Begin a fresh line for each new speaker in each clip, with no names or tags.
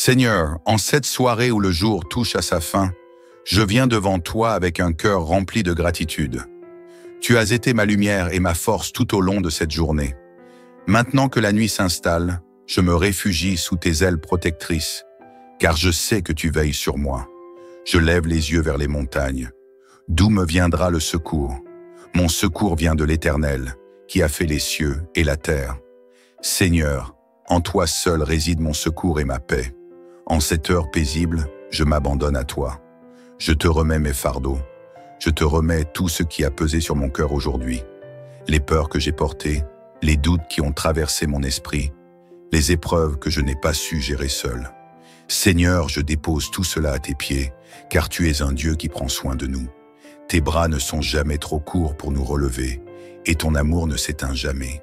Seigneur, en cette soirée où le jour touche à sa fin, je viens devant toi avec un cœur rempli de gratitude. Tu as été ma lumière et ma force tout au long de cette journée. Maintenant que la nuit s'installe, je me réfugie sous tes ailes protectrices, car je sais que tu veilles sur moi. Je lève les yeux vers les montagnes. D'où me viendra le secours? Mon secours vient de l'Éternel, qui a fait les cieux et la terre. Seigneur, en toi seul réside mon secours et ma paix. En cette heure paisible, je m'abandonne à toi. Je te remets mes fardeaux. Je te remets tout ce qui a pesé sur mon cœur aujourd'hui. Les peurs que j'ai portées, les doutes qui ont traversé mon esprit, les épreuves que je n'ai pas su gérer seul. Seigneur, je dépose tout cela à tes pieds, car tu es un Dieu qui prend soin de nous. Tes bras ne sont jamais trop courts pour nous relever, et ton amour ne s'éteint jamais.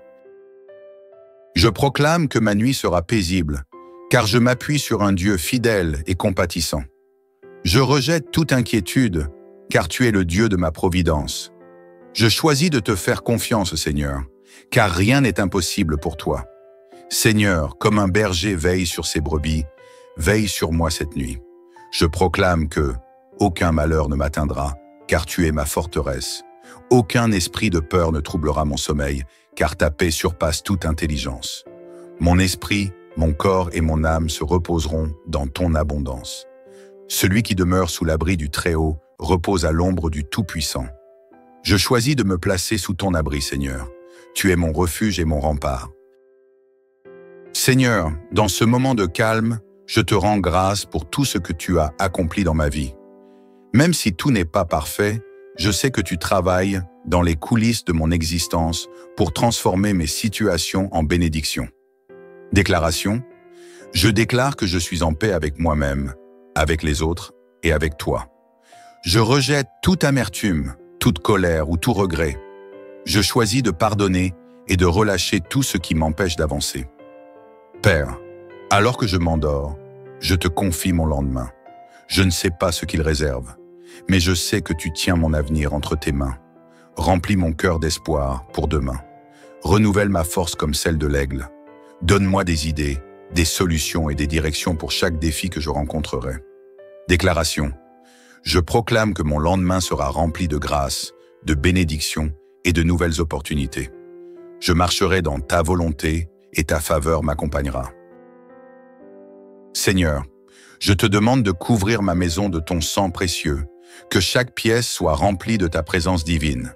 Je proclame que ma nuit sera paisible, car je m'appuie sur un Dieu fidèle et compatissant. Je rejette toute inquiétude, car tu es le Dieu de ma providence. Je choisis de te faire confiance, Seigneur, car rien n'est impossible pour toi. Seigneur, comme un berger veille sur ses brebis, veille sur moi cette nuit. Je proclame que aucun malheur ne m'atteindra, car tu es ma forteresse. Aucun esprit de peur ne troublera mon sommeil, car ta paix surpasse toute intelligence. Mon esprit, mon corps et mon âme se reposeront dans ton abondance. Celui qui demeure sous l'abri du Très-Haut repose à l'ombre du Tout-Puissant. Je choisis de me placer sous ton abri, Seigneur. Tu es mon refuge et mon rempart. Seigneur, dans ce moment de calme, je te rends grâce pour tout ce que tu as accompli dans ma vie. Même si tout n'est pas parfait, je sais que tu travailles dans les coulisses de mon existence pour transformer mes situations en bénédictions. Déclaration: je déclare que je suis en paix avec moi-même, avec les autres et avec toi. Je rejette toute amertume, toute colère ou tout regret. Je choisis de pardonner et de relâcher tout ce qui m'empêche d'avancer. Père, alors que je m'endors, je te confie mon lendemain. Je ne sais pas ce qu'il réserve, mais je sais que tu tiens mon avenir entre tes mains. Remplis mon cœur d'espoir pour demain. Renouvelle ma force comme celle de l'aigle. Donne-moi des idées, des solutions et des directions pour chaque défi que je rencontrerai. Déclaration: je proclame que mon lendemain sera rempli de grâce, de bénédictions et de nouvelles opportunités. Je marcherai dans ta volonté et ta faveur m'accompagnera. Seigneur, je te demande de couvrir ma maison de ton sang précieux, que chaque pièce soit remplie de ta présence divine.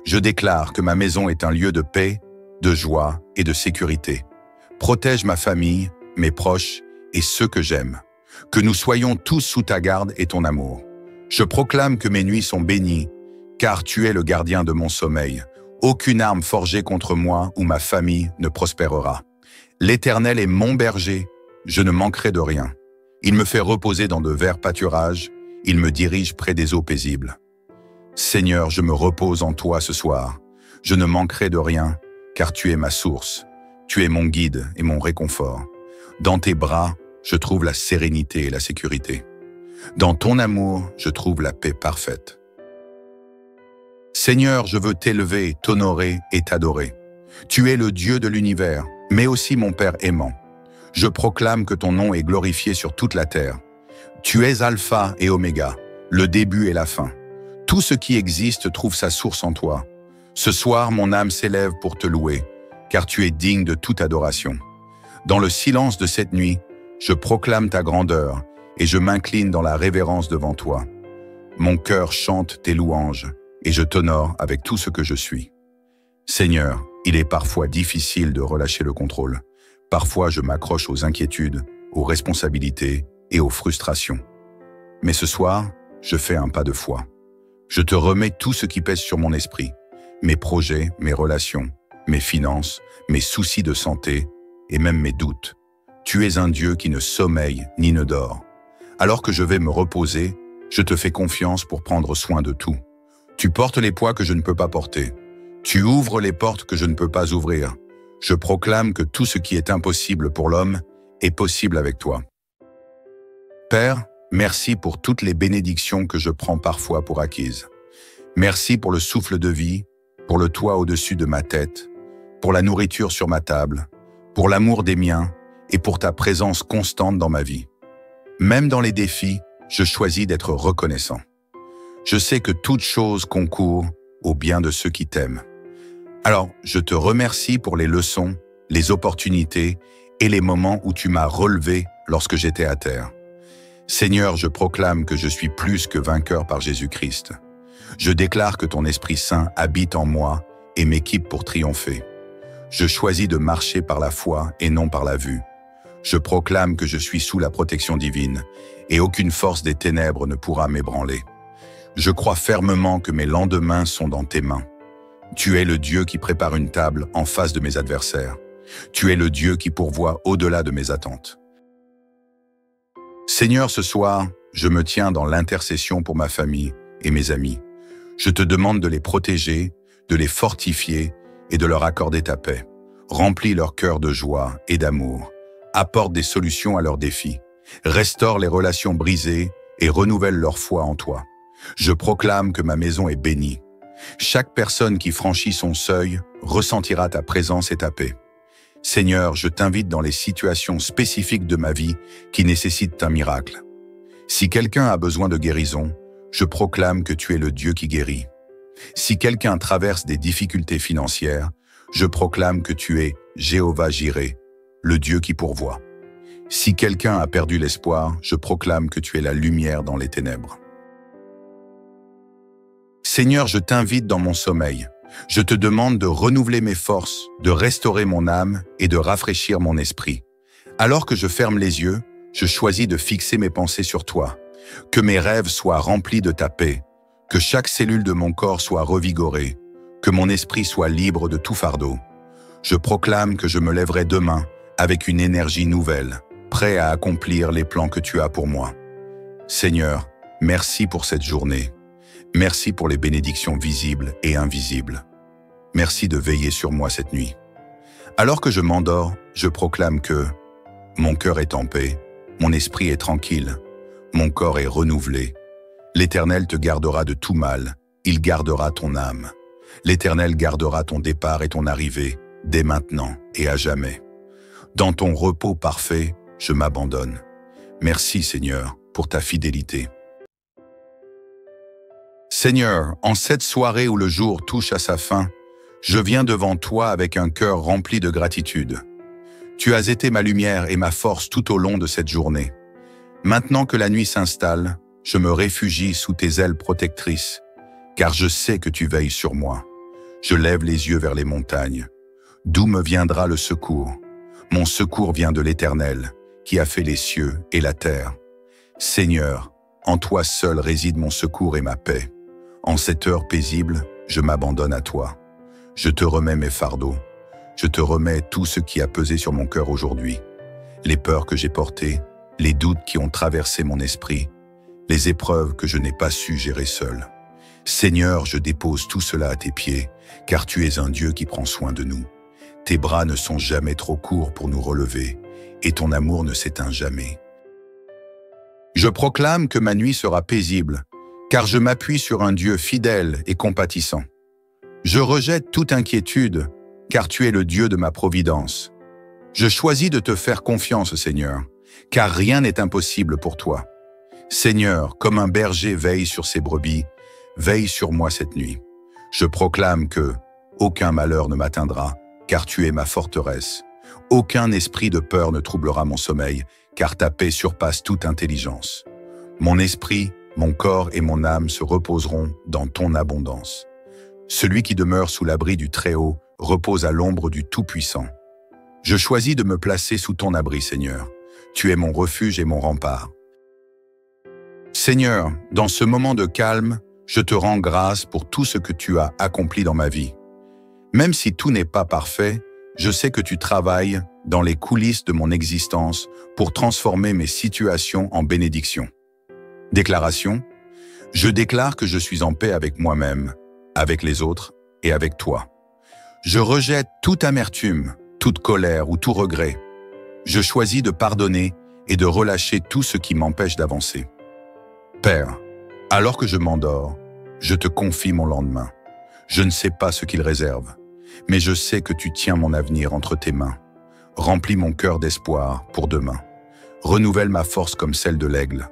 Je déclare que ma maison est un lieu de paix, de joie et de sécurité. Protège ma famille, mes proches et ceux que j'aime. Que nous soyons tous sous ta garde et ton amour. Je proclame que mes nuits sont bénies, car tu es le gardien de mon sommeil. Aucune arme forgée contre moi ou ma famille ne prospérera. L'Éternel est mon berger, je ne manquerai de rien. Il me fait reposer dans de verts pâturages, il me dirige près des eaux paisibles. Seigneur, je me repose en toi ce soir. Je ne manquerai de rien, car tu es ma source. Tu es mon guide et mon réconfort. Dans tes bras, je trouve la sérénité et la sécurité. Dans ton amour, je trouve la paix parfaite. Seigneur, je veux t'élever, t'honorer et t'adorer. Tu es le Dieu de l'univers, mais aussi mon Père aimant. Je proclame que ton nom est glorifié sur toute la terre. Tu es Alpha et Oméga, le début et la fin. Tout ce qui existe trouve sa source en toi. Ce soir, mon âme s'élève pour te louer, car tu es digne de toute adoration. Dans le silence de cette nuit, je proclame ta grandeur et je m'incline dans la révérence devant toi. Mon cœur chante tes louanges et je t'honore avec tout ce que je suis. Seigneur, il est parfois difficile de relâcher le contrôle. Parfois, je m'accroche aux inquiétudes, aux responsabilités et aux frustrations. Mais ce soir, je fais un pas de foi. Je te remets tout ce qui pèse sur mon esprit, mes projets, mes relations, mes finances, mes soucis de santé et même mes doutes. Tu es un Dieu qui ne sommeille ni ne dort. Alors que je vais me reposer, je te fais confiance pour prendre soin de tout. Tu portes les poids que je ne peux pas porter. Tu ouvres les portes que je ne peux pas ouvrir. Je proclame que tout ce qui est impossible pour l'homme est possible avec toi. Père, merci pour toutes les bénédictions que je prends parfois pour acquises. Merci pour le souffle de vie, pour le toit au-dessus de ma tête, pour la nourriture sur ma table, pour l'amour des miens et pour ta présence constante dans ma vie. Même dans les défis, je choisis d'être reconnaissant. Je sais que toute chose concourt au bien de ceux qui t'aiment. Alors, je te remercie pour les leçons, les opportunités et les moments où tu m'as relevé lorsque j'étais à terre. Seigneur, je proclame que je suis plus que vainqueur par Jésus-Christ. Je déclare que ton Esprit Saint habite en moi et m'équipe pour triompher. Je choisis de marcher par la foi et non par la vue. Je proclame que je suis sous la protection divine et aucune force des ténèbres ne pourra m'ébranler. Je crois fermement que mes lendemains sont dans tes mains. Tu es le Dieu qui prépare une table en face de mes adversaires. Tu es le Dieu qui pourvoit au-delà de mes attentes. Seigneur, ce soir, je me tiens dans l'intercession pour ma famille et mes amis. Je te demande de les protéger, de les fortifier et de leur accorder ta paix. Remplis leur cœur de joie et d'amour. Apporte des solutions à leurs défis. Restaure les relations brisées et renouvelle leur foi en toi. Je proclame que ma maison est bénie. Chaque personne qui franchit son seuil ressentira ta présence et ta paix. Seigneur, je t'invite dans les situations spécifiques de ma vie qui nécessitent un miracle. Si quelqu'un a besoin de guérison, je proclame que tu es le Dieu qui guérit. Si quelqu'un traverse des difficultés financières, je proclame que tu es Jéhovah Jireh, le Dieu qui pourvoit. Si quelqu'un a perdu l'espoir, je proclame que tu es la lumière dans les ténèbres. Seigneur, je t'invite dans mon sommeil. Je te demande de renouveler mes forces, de restaurer mon âme et de rafraîchir mon esprit. Alors que je ferme les yeux, je choisis de fixer mes pensées sur toi. Que mes rêves soient remplis de ta paix, que chaque cellule de mon corps soit revigorée, que mon esprit soit libre de tout fardeau. Je proclame que je me lèverai demain avec une énergie nouvelle, prêt à accomplir les plans que tu as pour moi. Seigneur, merci pour cette journée. Merci pour les bénédictions visibles et invisibles. Merci de veiller sur moi cette nuit. Alors que je m'endors, je proclame que mon cœur est en paix, mon esprit est tranquille, mon corps est renouvelé. L'Éternel te gardera de tout mal, il gardera ton âme. L'Éternel gardera ton départ et ton arrivée, dès maintenant et à jamais. Dans ton repos parfait, je m'abandonne. Merci Seigneur pour ta fidélité. Seigneur, en cette soirée où le jour touche à sa fin, je viens devant toi avec un cœur rempli de gratitude. Tu as été ma lumière et ma force tout au long de cette journée. Maintenant que la nuit s'installe, je me réfugie sous tes ailes protectrices, car je sais que tu veilles sur moi. Je lève les yeux vers les montagnes. D'où me viendra le secours? Mon secours vient de l'Éternel, qui a fait les cieux et la terre. Seigneur, en toi seul réside mon secours et ma paix. En cette heure paisible, je m'abandonne à toi. Je te remets mes fardeaux. Je te remets tout ce qui a pesé sur mon cœur aujourd'hui. Les peurs que j'ai portées, les doutes qui ont traversé mon esprit, les épreuves que je n'ai pas su gérer seul. Seigneur, je dépose tout cela à tes pieds, car tu es un Dieu qui prend soin de nous. Tes bras ne sont jamais trop courts pour nous relever, et ton amour ne s'éteint jamais. Je proclame que ma nuit sera paisible, car je m'appuie sur un Dieu fidèle et compatissant. Je rejette toute inquiétude, car tu es le Dieu de ma providence. Je choisis de te faire confiance, Seigneur, car rien n'est impossible pour toi. Seigneur, comme un berger veille sur ses brebis, veille sur moi cette nuit. Je proclame que aucun malheur ne m'atteindra, car tu es ma forteresse. Aucun esprit de peur ne troublera mon sommeil, car ta paix surpasse toute intelligence. Mon esprit, mon corps et mon âme se reposeront dans ton abondance. Celui qui demeure sous l'abri du Très-Haut repose à l'ombre du Tout-Puissant. Je choisis de me placer sous ton abri, Seigneur. Tu es mon refuge et mon rempart. Seigneur, dans ce moment de calme, je te rends grâce pour tout ce que tu as accompli dans ma vie. Même si tout n'est pas parfait, je sais que tu travailles dans les coulisses de mon existence pour transformer mes situations en bénédictions. Déclaration: je déclare que je suis en paix avec moi-même, avec les autres et avec toi. Je rejette toute amertume, toute colère ou tout regret. Je choisis de pardonner et de relâcher tout ce qui m'empêche d'avancer. Père, alors que je m'endors, je te confie mon lendemain. Je ne sais pas ce qu'il réserve, mais je sais que tu tiens mon avenir entre tes mains. Remplis mon cœur d'espoir pour demain. Renouvelle ma force comme celle de l'aigle.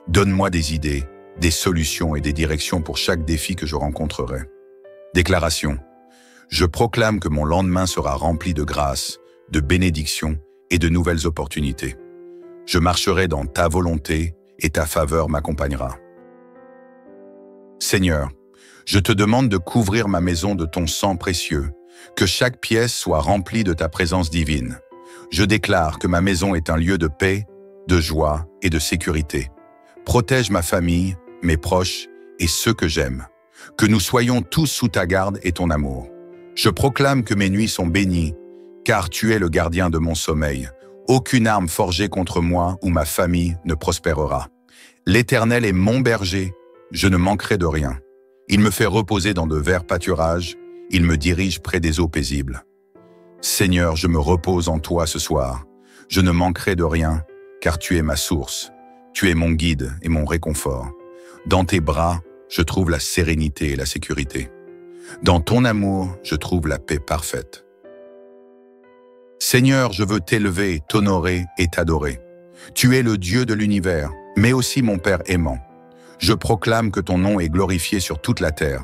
Donne-moi des idées, des solutions et des directions pour chaque défi que je rencontrerai. Déclaration. Je proclame que mon lendemain sera rempli de grâce, de bénédictions et de nouvelles opportunités. Je marcherai dans ta volonté et ta faveur m'accompagnera. Seigneur, je te demande de couvrir ma maison de ton sang précieux, que chaque pièce soit remplie de ta présence divine. Je déclare que ma maison est un lieu de paix, de joie et de sécurité. Protège ma famille, mes proches et ceux que j'aime. Que nous soyons tous sous ta garde et ton amour. Je proclame que mes nuits sont bénies, car tu es le gardien de mon sommeil. Aucune arme forgée contre moi ou ma famille ne prospérera. L'Éternel est mon berger, je ne manquerai de rien. Il me fait reposer dans de verts pâturages, il me dirige près des eaux paisibles. Seigneur, je me repose en toi ce soir. Je ne manquerai de rien, car tu es ma source. Tu es mon guide et mon réconfort. Dans tes bras, je trouve la sérénité et la sécurité. Dans ton amour, je trouve la paix parfaite. Seigneur, je veux t'élever, t'honorer et t'adorer. Tu es le Dieu de l'univers, mais aussi mon Père aimant. Je proclame que ton nom est glorifié sur toute la terre.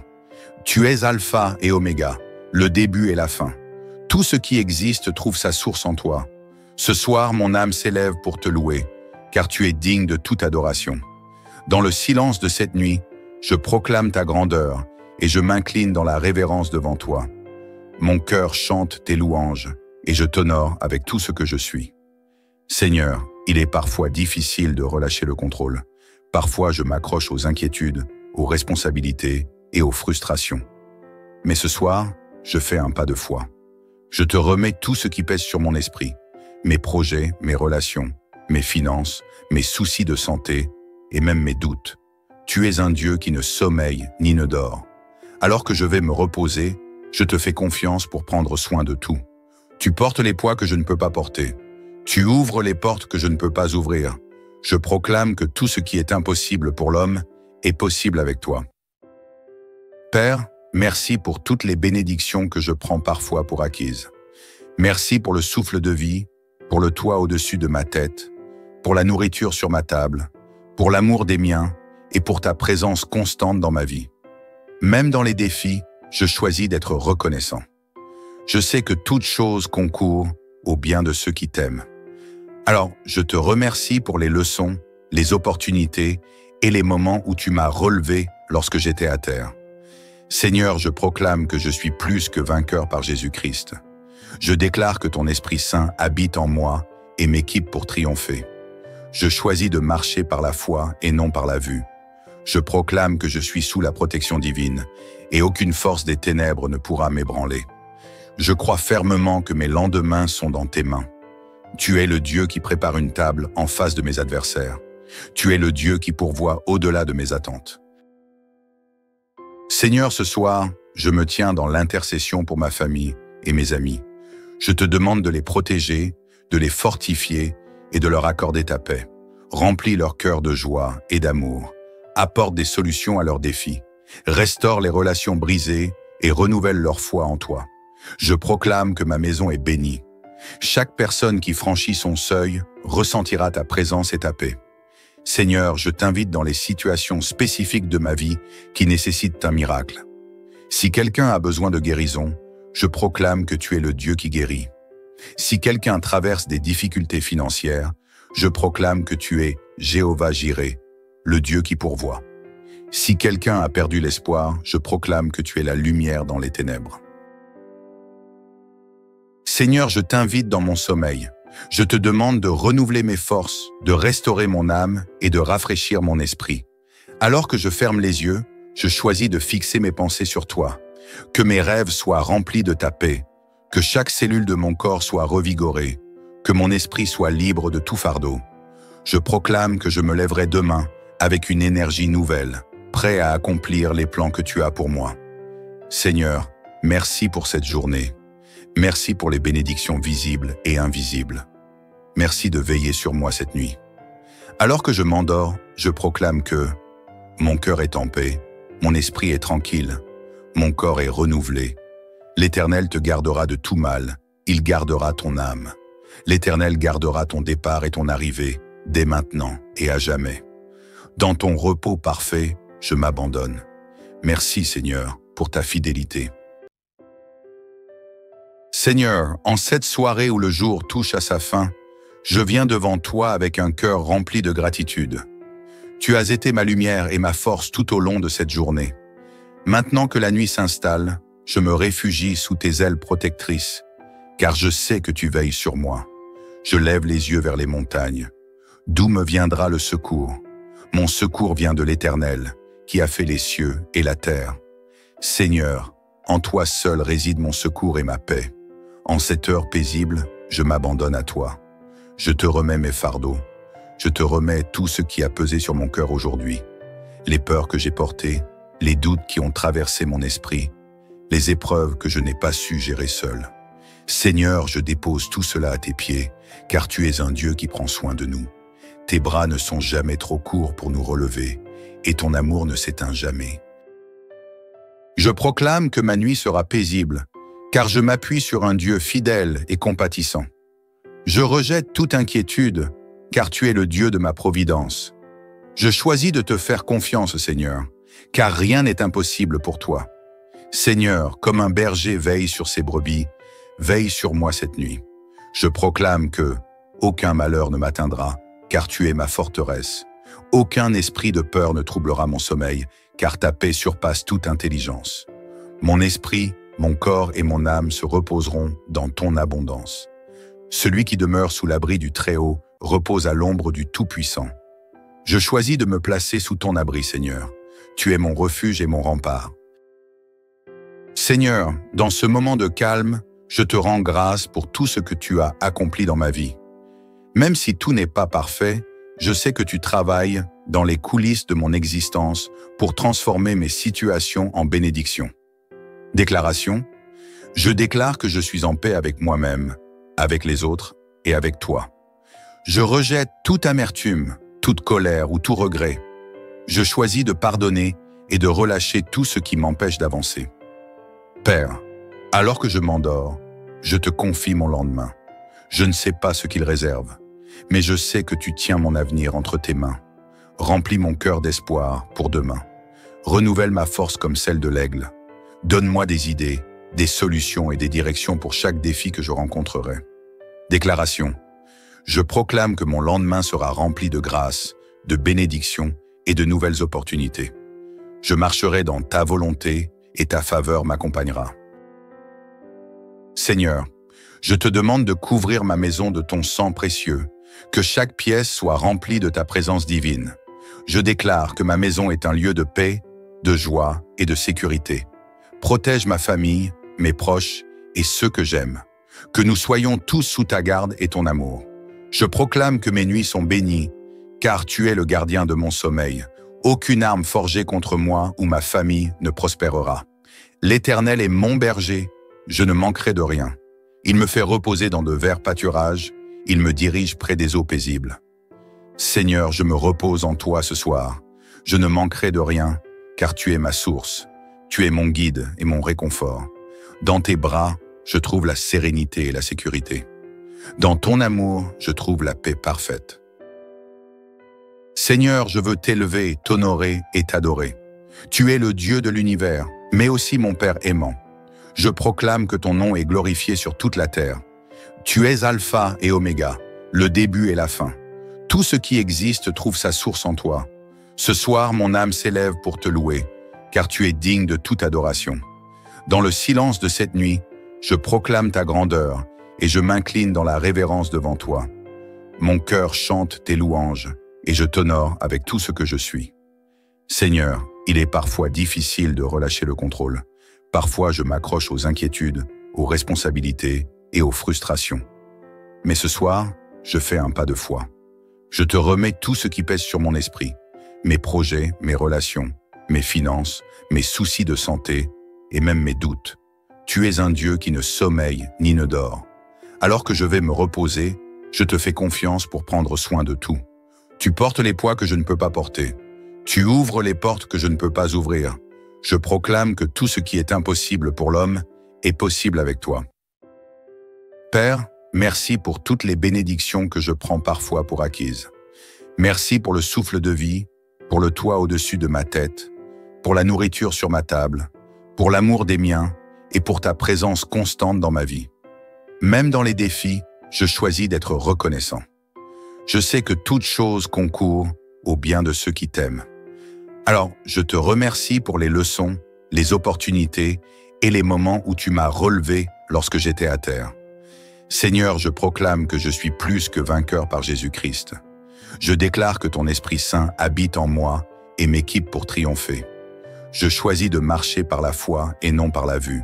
Tu es Alpha et Oméga, le début et la fin. Tout ce qui existe trouve sa source en toi. Ce soir, mon âme s'élève pour te louer, car tu es digne de toute adoration. Dans le silence de cette nuit, je proclame ta grandeur et je m'incline dans la révérence devant toi. Mon cœur chante tes louanges et je t'honore avec tout ce que je suis. Seigneur, il est parfois difficile de relâcher le contrôle. Parfois, je m'accroche aux inquiétudes, aux responsabilités et aux frustrations. Mais ce soir, je fais un pas de foi. Je te remets tout ce qui pèse sur mon esprit, mes projets, mes relations, mes finances, mes soucis de santé et même mes doutes. Tu es un Dieu qui ne sommeille ni ne dort. Alors que je vais me reposer, je te fais confiance pour prendre soin de tout. Tu portes les poids que je ne peux pas porter. Tu ouvres les portes que je ne peux pas ouvrir. Je proclame que tout ce qui est impossible pour l'homme est possible avec toi. Père, merci pour toutes les bénédictions que je prends parfois pour acquises. Merci pour le souffle de vie, pour le toit au-dessus de ma tête, pour la nourriture sur ma table, pour l'amour des miens et pour ta présence constante dans ma vie. Même dans les défis, je choisis d'être reconnaissant. Je sais que toute chose concourt au bien de ceux qui t'aiment. Alors, je te remercie pour les leçons, les opportunités et les moments où tu m'as relevé lorsque j'étais à terre. Seigneur, je proclame que je suis plus que vainqueur par Jésus-Christ. Je déclare que ton Esprit Saint habite en moi et m'équipe pour triompher. Je choisis de marcher par la foi et non par la vue. Je proclame que je suis sous la protection divine et aucune force des ténèbres ne pourra m'ébranler. Je crois fermement que mes lendemains sont dans tes mains. Tu es le Dieu qui prépare une table en face de mes adversaires. Tu es le Dieu qui pourvoit au-delà de mes attentes. Seigneur, ce soir, je me tiens dans l'intercession pour ma famille et mes amis. Je te demande de les protéger, de les fortifier et de leur accorder ta paix. Remplis leur cœur de joie et d'amour. Apporte des solutions à leurs défis. Restaure les relations brisées et renouvelle leur foi en toi. Je proclame que ma maison est bénie. Chaque personne qui franchit son seuil ressentira ta présence et ta paix. Seigneur, je t'invite dans les situations spécifiques de ma vie qui nécessitent un miracle. Si quelqu'un a besoin de guérison, je proclame que tu es le Dieu qui guérit. Si quelqu'un traverse des difficultés financières, je proclame que tu es Jéhovah Jireh, le Dieu qui pourvoit. Si quelqu'un a perdu l'espoir, je proclame que tu es la lumière dans les ténèbres. Seigneur, je t'invite dans mon sommeil. Je te demande de renouveler mes forces, de restaurer mon âme et de rafraîchir mon esprit. Alors que je ferme les yeux, je choisis de fixer mes pensées sur toi. Que mes rêves soient remplis de ta paix, que chaque cellule de mon corps soit revigorée, que mon esprit soit libre de tout fardeau. Je proclame que je me lèverai demain avec une énergie nouvelle, prêt à accomplir les plans que tu as pour moi. Seigneur, merci pour cette journée. Merci pour les bénédictions visibles et invisibles. Merci de veiller sur moi cette nuit. Alors que je m'endors, je proclame que mon cœur est en paix, mon esprit est tranquille, mon corps est renouvelé. L'Éternel te gardera de tout mal, il gardera ton âme. L'Éternel gardera ton départ et ton arrivée, dès maintenant et à jamais. Dans ton repos parfait, je m'abandonne. Merci Seigneur pour ta fidélité. Seigneur, en cette soirée où le jour touche à sa fin, je viens devant toi avec un cœur rempli de gratitude. Tu as été ma lumière et ma force tout au long de cette journée. Maintenant que la nuit s'installe, je me réfugie sous tes ailes protectrices, car je sais que tu veilles sur moi. Je lève les yeux vers les montagnes. D'où me viendra le secours? Mon secours vient de l'Éternel, qui a fait les cieux et la terre. Seigneur, en toi seul réside mon secours et ma paix. En cette heure paisible, je m'abandonne à toi. Je te remets mes fardeaux. Je te remets tout ce qui a pesé sur mon cœur aujourd'hui. Les peurs que j'ai portées, les doutes qui ont traversé mon esprit, les épreuves que je n'ai pas su gérer seul. Seigneur, je dépose tout cela à tes pieds, car tu es un Dieu qui prend soin de nous. Tes bras ne sont jamais trop courts pour nous relever, et ton amour ne s'éteint jamais. Je proclame que ma nuit sera paisible, car je m'appuie sur un Dieu fidèle et compatissant. Je rejette toute inquiétude, car tu es le Dieu de ma providence. Je choisis de te faire confiance, Seigneur, car rien n'est impossible pour toi. Seigneur, comme un berger veille sur ses brebis, veille sur moi cette nuit. Je proclame que aucun malheur ne m'atteindra, car tu es ma forteresse. Aucun esprit de peur ne troublera mon sommeil, car ta paix surpasse toute intelligence. Mon esprit, mon corps et mon âme se reposeront dans ton abondance. Celui qui demeure sous l'abri du Très-Haut repose à l'ombre du Tout-Puissant. Je choisis de me placer sous ton abri, Seigneur. Tu es mon refuge et mon rempart. Seigneur, dans ce moment de calme, je te rends grâce pour tout ce que tu as accompli dans ma vie. Même si tout n'est pas parfait, je sais que tu travailles dans les coulisses de mon existence pour transformer mes situations en bénédictions. Déclaration: je déclare que je suis en paix avec moi-même, avec les autres et avec toi. Je rejette toute amertume, toute colère ou tout regret. Je choisis de pardonner et de relâcher tout ce qui m'empêche d'avancer. Père, alors que je m'endors, je te confie mon lendemain. Je ne sais pas ce qu'il réserve, mais je sais que tu tiens mon avenir entre tes mains. Remplis mon cœur d'espoir pour demain. Renouvelle ma force comme celle de l'aigle. Donne-moi des idées, des solutions et des directions pour chaque défi que je rencontrerai. Déclaration: je proclame que mon lendemain sera rempli de grâce, de bénédictions et de nouvelles opportunités. Je marcherai dans ta volonté et ta faveur m'accompagnera. Seigneur, je te demande de couvrir ma maison de ton sang précieux, que chaque pièce soit remplie de ta présence divine. Je déclare que ma maison est un lieu de paix, de joie et de sécurité. Protège ma famille, mes proches et ceux que j'aime. Que nous soyons tous sous ta garde et ton amour. Je proclame que mes nuits sont bénies, car tu es le gardien de mon sommeil. Aucune arme forgée contre moi ou ma famille ne prospérera. L'Éternel est mon berger, je ne manquerai de rien. Il me fait reposer dans de verts pâturages, il me dirige près des eaux paisibles. Seigneur, je me repose en toi ce soir. Je ne manquerai de rien, car tu es ma source. Tu es mon guide et mon réconfort. Dans tes bras, je trouve la sérénité et la sécurité. Dans ton amour, je trouve la paix parfaite. Seigneur, je veux t'élever, t'honorer et t'adorer. Tu es le Dieu de l'univers, mais aussi mon Père aimant. Je proclame que ton nom est glorifié sur toute la terre. Tu es Alpha et Oméga, le début et la fin. Tout ce qui existe trouve sa source en toi. Ce soir, mon âme s'élève pour te louer, car tu es digne de toute adoration. Dans le silence de cette nuit, je proclame ta grandeur et je m'incline dans la révérence devant toi. Mon cœur chante tes louanges et je t'honore avec tout ce que je suis. Seigneur, il est parfois difficile de relâcher le contrôle. Parfois, je m'accroche aux inquiétudes, aux responsabilités et aux frustrations. Mais ce soir, je fais un pas de foi. Je te remets tout ce qui pèse sur mon esprit, mes projets, mes relations, mes finances, mes soucis de santé et même mes doutes. Tu es un Dieu qui ne sommeille ni ne dort. Alors que je vais me reposer, je te fais confiance pour prendre soin de tout. Tu portes les poids que je ne peux pas porter. Tu ouvres les portes que je ne peux pas ouvrir. Je proclame que tout ce qui est impossible pour l'homme est possible avec toi. Père, merci pour toutes les bénédictions que je prends parfois pour acquises. Merci pour le souffle de vie, pour le toit au-dessus de ma tête, pour la nourriture sur ma table, pour l'amour des miens et pour ta présence constante dans ma vie. Même dans les défis, je choisis d'être reconnaissant. Je sais que toute chose concourt au bien de ceux qui t'aiment. Alors, je te remercie pour les leçons, les opportunités et les moments où tu m'as relevé lorsque j'étais à terre. Seigneur, je proclame que je suis plus que vainqueur par Jésus-Christ. Je déclare que ton Esprit Saint habite en moi et m'équipe pour triompher. Je choisis de marcher par la foi et non par la vue.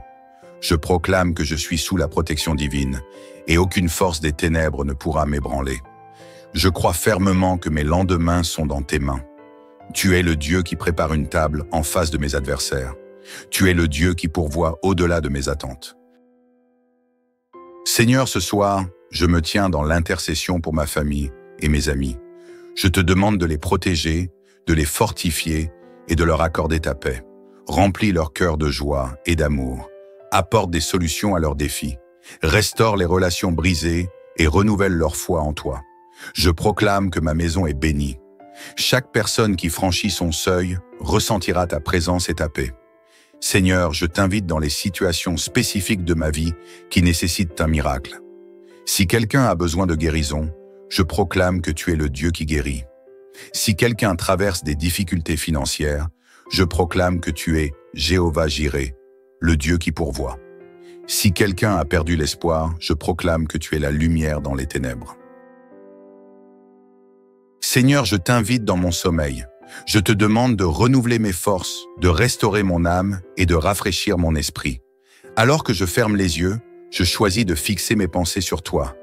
Je proclame que je suis sous la protection divine et aucune force des ténèbres ne pourra m'ébranler. Je crois fermement que mes lendemains sont dans tes mains. Tu es le Dieu qui prépare une table en face de mes adversaires. Tu es le Dieu qui pourvoit au-delà de mes attentes. Seigneur, ce soir, je me tiens dans l'intercession pour ma famille et mes amis. Je te demande de les protéger, de les fortifier et de leur accorder ta paix. Remplis leur cœur de joie et d'amour. Apporte des solutions à leurs défis. Restaure les relations brisées et renouvelle leur foi en toi. Je proclame que ma maison est bénie. Chaque personne qui franchit son seuil ressentira ta présence et ta paix. Seigneur, je t'invite dans les situations spécifiques de ma vie qui nécessitent un miracle. Si quelqu'un a besoin de guérison, je proclame que tu es le Dieu qui guérit. Si quelqu'un traverse des difficultés financières, je proclame que tu es Jéhovah Jireh, le Dieu qui pourvoit. Si quelqu'un a perdu l'espoir, je proclame que tu es la lumière dans les ténèbres. Seigneur, je t'invite dans mon sommeil. Je te demande de renouveler mes forces, de restaurer mon âme et de rafraîchir mon esprit. Alors que je ferme les yeux, je choisis de fixer mes pensées sur toi.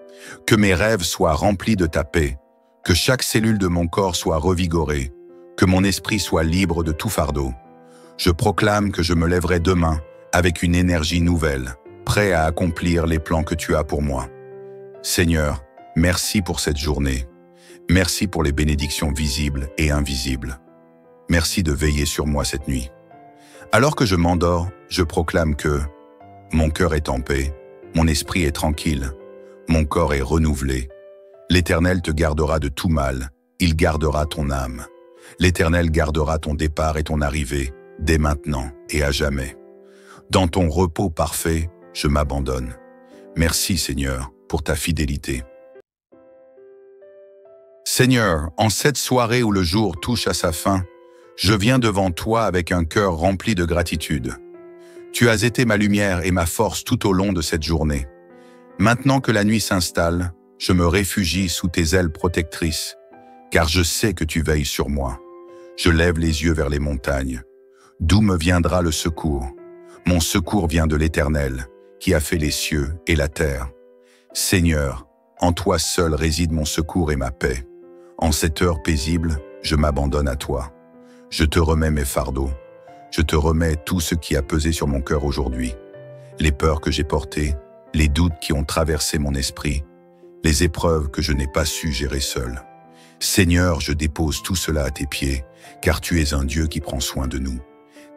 Que mes rêves soient remplis de ta paix, que chaque cellule de mon corps soit revigorée, que mon esprit soit libre de tout fardeau. Je proclame que je me lèverai demain avec une énergie nouvelle, prêt à accomplir les plans que tu as pour moi. Seigneur, merci pour cette journée. Merci pour les bénédictions visibles et invisibles. Merci de veiller sur moi cette nuit. Alors que je m'endors, je proclame que mon cœur est en paix, mon esprit est tranquille, mon corps est renouvelé. L'Éternel te gardera de tout mal, il gardera ton âme. L'Éternel gardera ton départ et ton arrivée, dès maintenant et à jamais. Dans ton repos parfait, je m'abandonne. Merci Seigneur pour ta fidélité. Seigneur, en cette soirée où le jour touche à sa fin, je viens devant toi avec un cœur rempli de gratitude. Tu as été ma lumière et ma force tout au long de cette journée. Maintenant que la nuit s'installe, je me réfugie sous tes ailes protectrices, car je sais que tu veilles sur moi. Je lève les yeux vers les montagnes. D'où me viendra le secours? Mon secours vient de l'Éternel, qui a fait les cieux et la terre. Seigneur, en toi seul réside mon secours et ma paix. En cette heure paisible, je m'abandonne à toi. Je te remets mes fardeaux. Je te remets tout ce qui a pesé sur mon cœur aujourd'hui. Les peurs que j'ai portées, les doutes qui ont traversé mon esprit, les épreuves que je n'ai pas su gérer seul. Seigneur, je dépose tout cela à tes pieds, car tu es un Dieu qui prend soin de nous.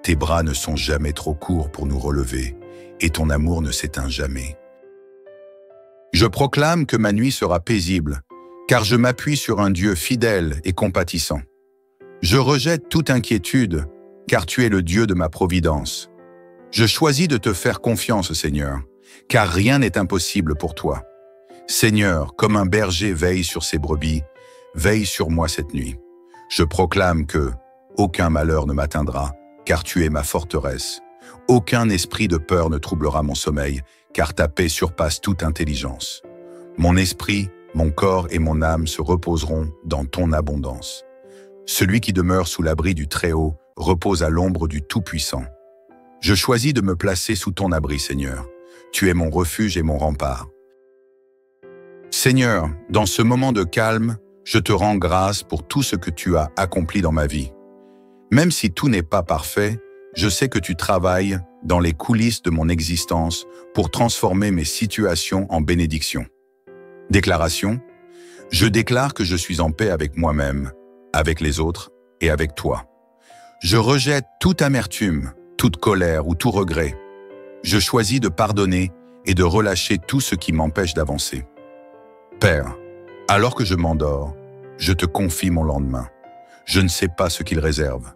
Tes bras ne sont jamais trop courts pour nous relever, et ton amour ne s'éteint jamais. Je proclame que ma nuit sera paisible, car je m'appuie sur un Dieu fidèle et compatissant. Je rejette toute inquiétude, car tu es le Dieu de ma providence. Je choisis de te faire confiance, Seigneur, car rien n'est impossible pour toi. Seigneur, comme un berger veille sur ses brebis, veille sur moi cette nuit. Je proclame que aucun malheur ne m'atteindra, car tu es ma forteresse. Aucun esprit de peur ne troublera mon sommeil, car ta paix surpasse toute intelligence. Mon esprit, mon corps et mon âme se reposeront dans ton abondance. Celui qui demeure sous l'abri du Très-Haut repose à l'ombre du Tout-Puissant. Je choisis de me placer sous ton abri, Seigneur. Tu es mon refuge et mon rempart. Seigneur, dans ce moment de calme, je te rends grâce pour tout ce que tu as accompli dans ma vie. Même si tout n'est pas parfait, je sais que tu travailles dans les coulisses de mon existence pour transformer mes situations en bénédictions. Déclaration: je déclare que je suis en paix avec moi-même, avec les autres et avec toi. Je rejette toute amertume, toute colère ou tout regret. Je choisis de pardonner et de relâcher tout ce qui m'empêche d'avancer. Père, alors que je m'endors, je te confie mon lendemain. Je ne sais pas ce qu'il réserve,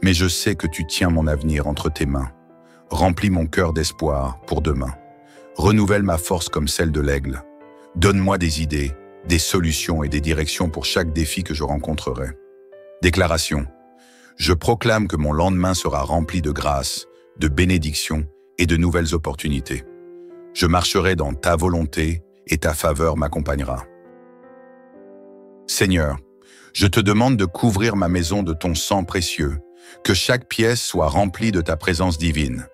mais je sais que tu tiens mon avenir entre tes mains. Remplis mon cœur d'espoir pour demain. Renouvelle ma force comme celle de l'aigle. Donne-moi des idées, des solutions et des directions pour chaque défi que je rencontrerai. Déclaration. Je proclame que mon lendemain sera rempli de grâce, de bénédictions et de nouvelles opportunités. Je marcherai dans ta volonté et ta faveur m'accompagnera. Seigneur, je te demande de couvrir ma maison de ton sang précieux, que chaque pièce soit remplie de ta présence divine.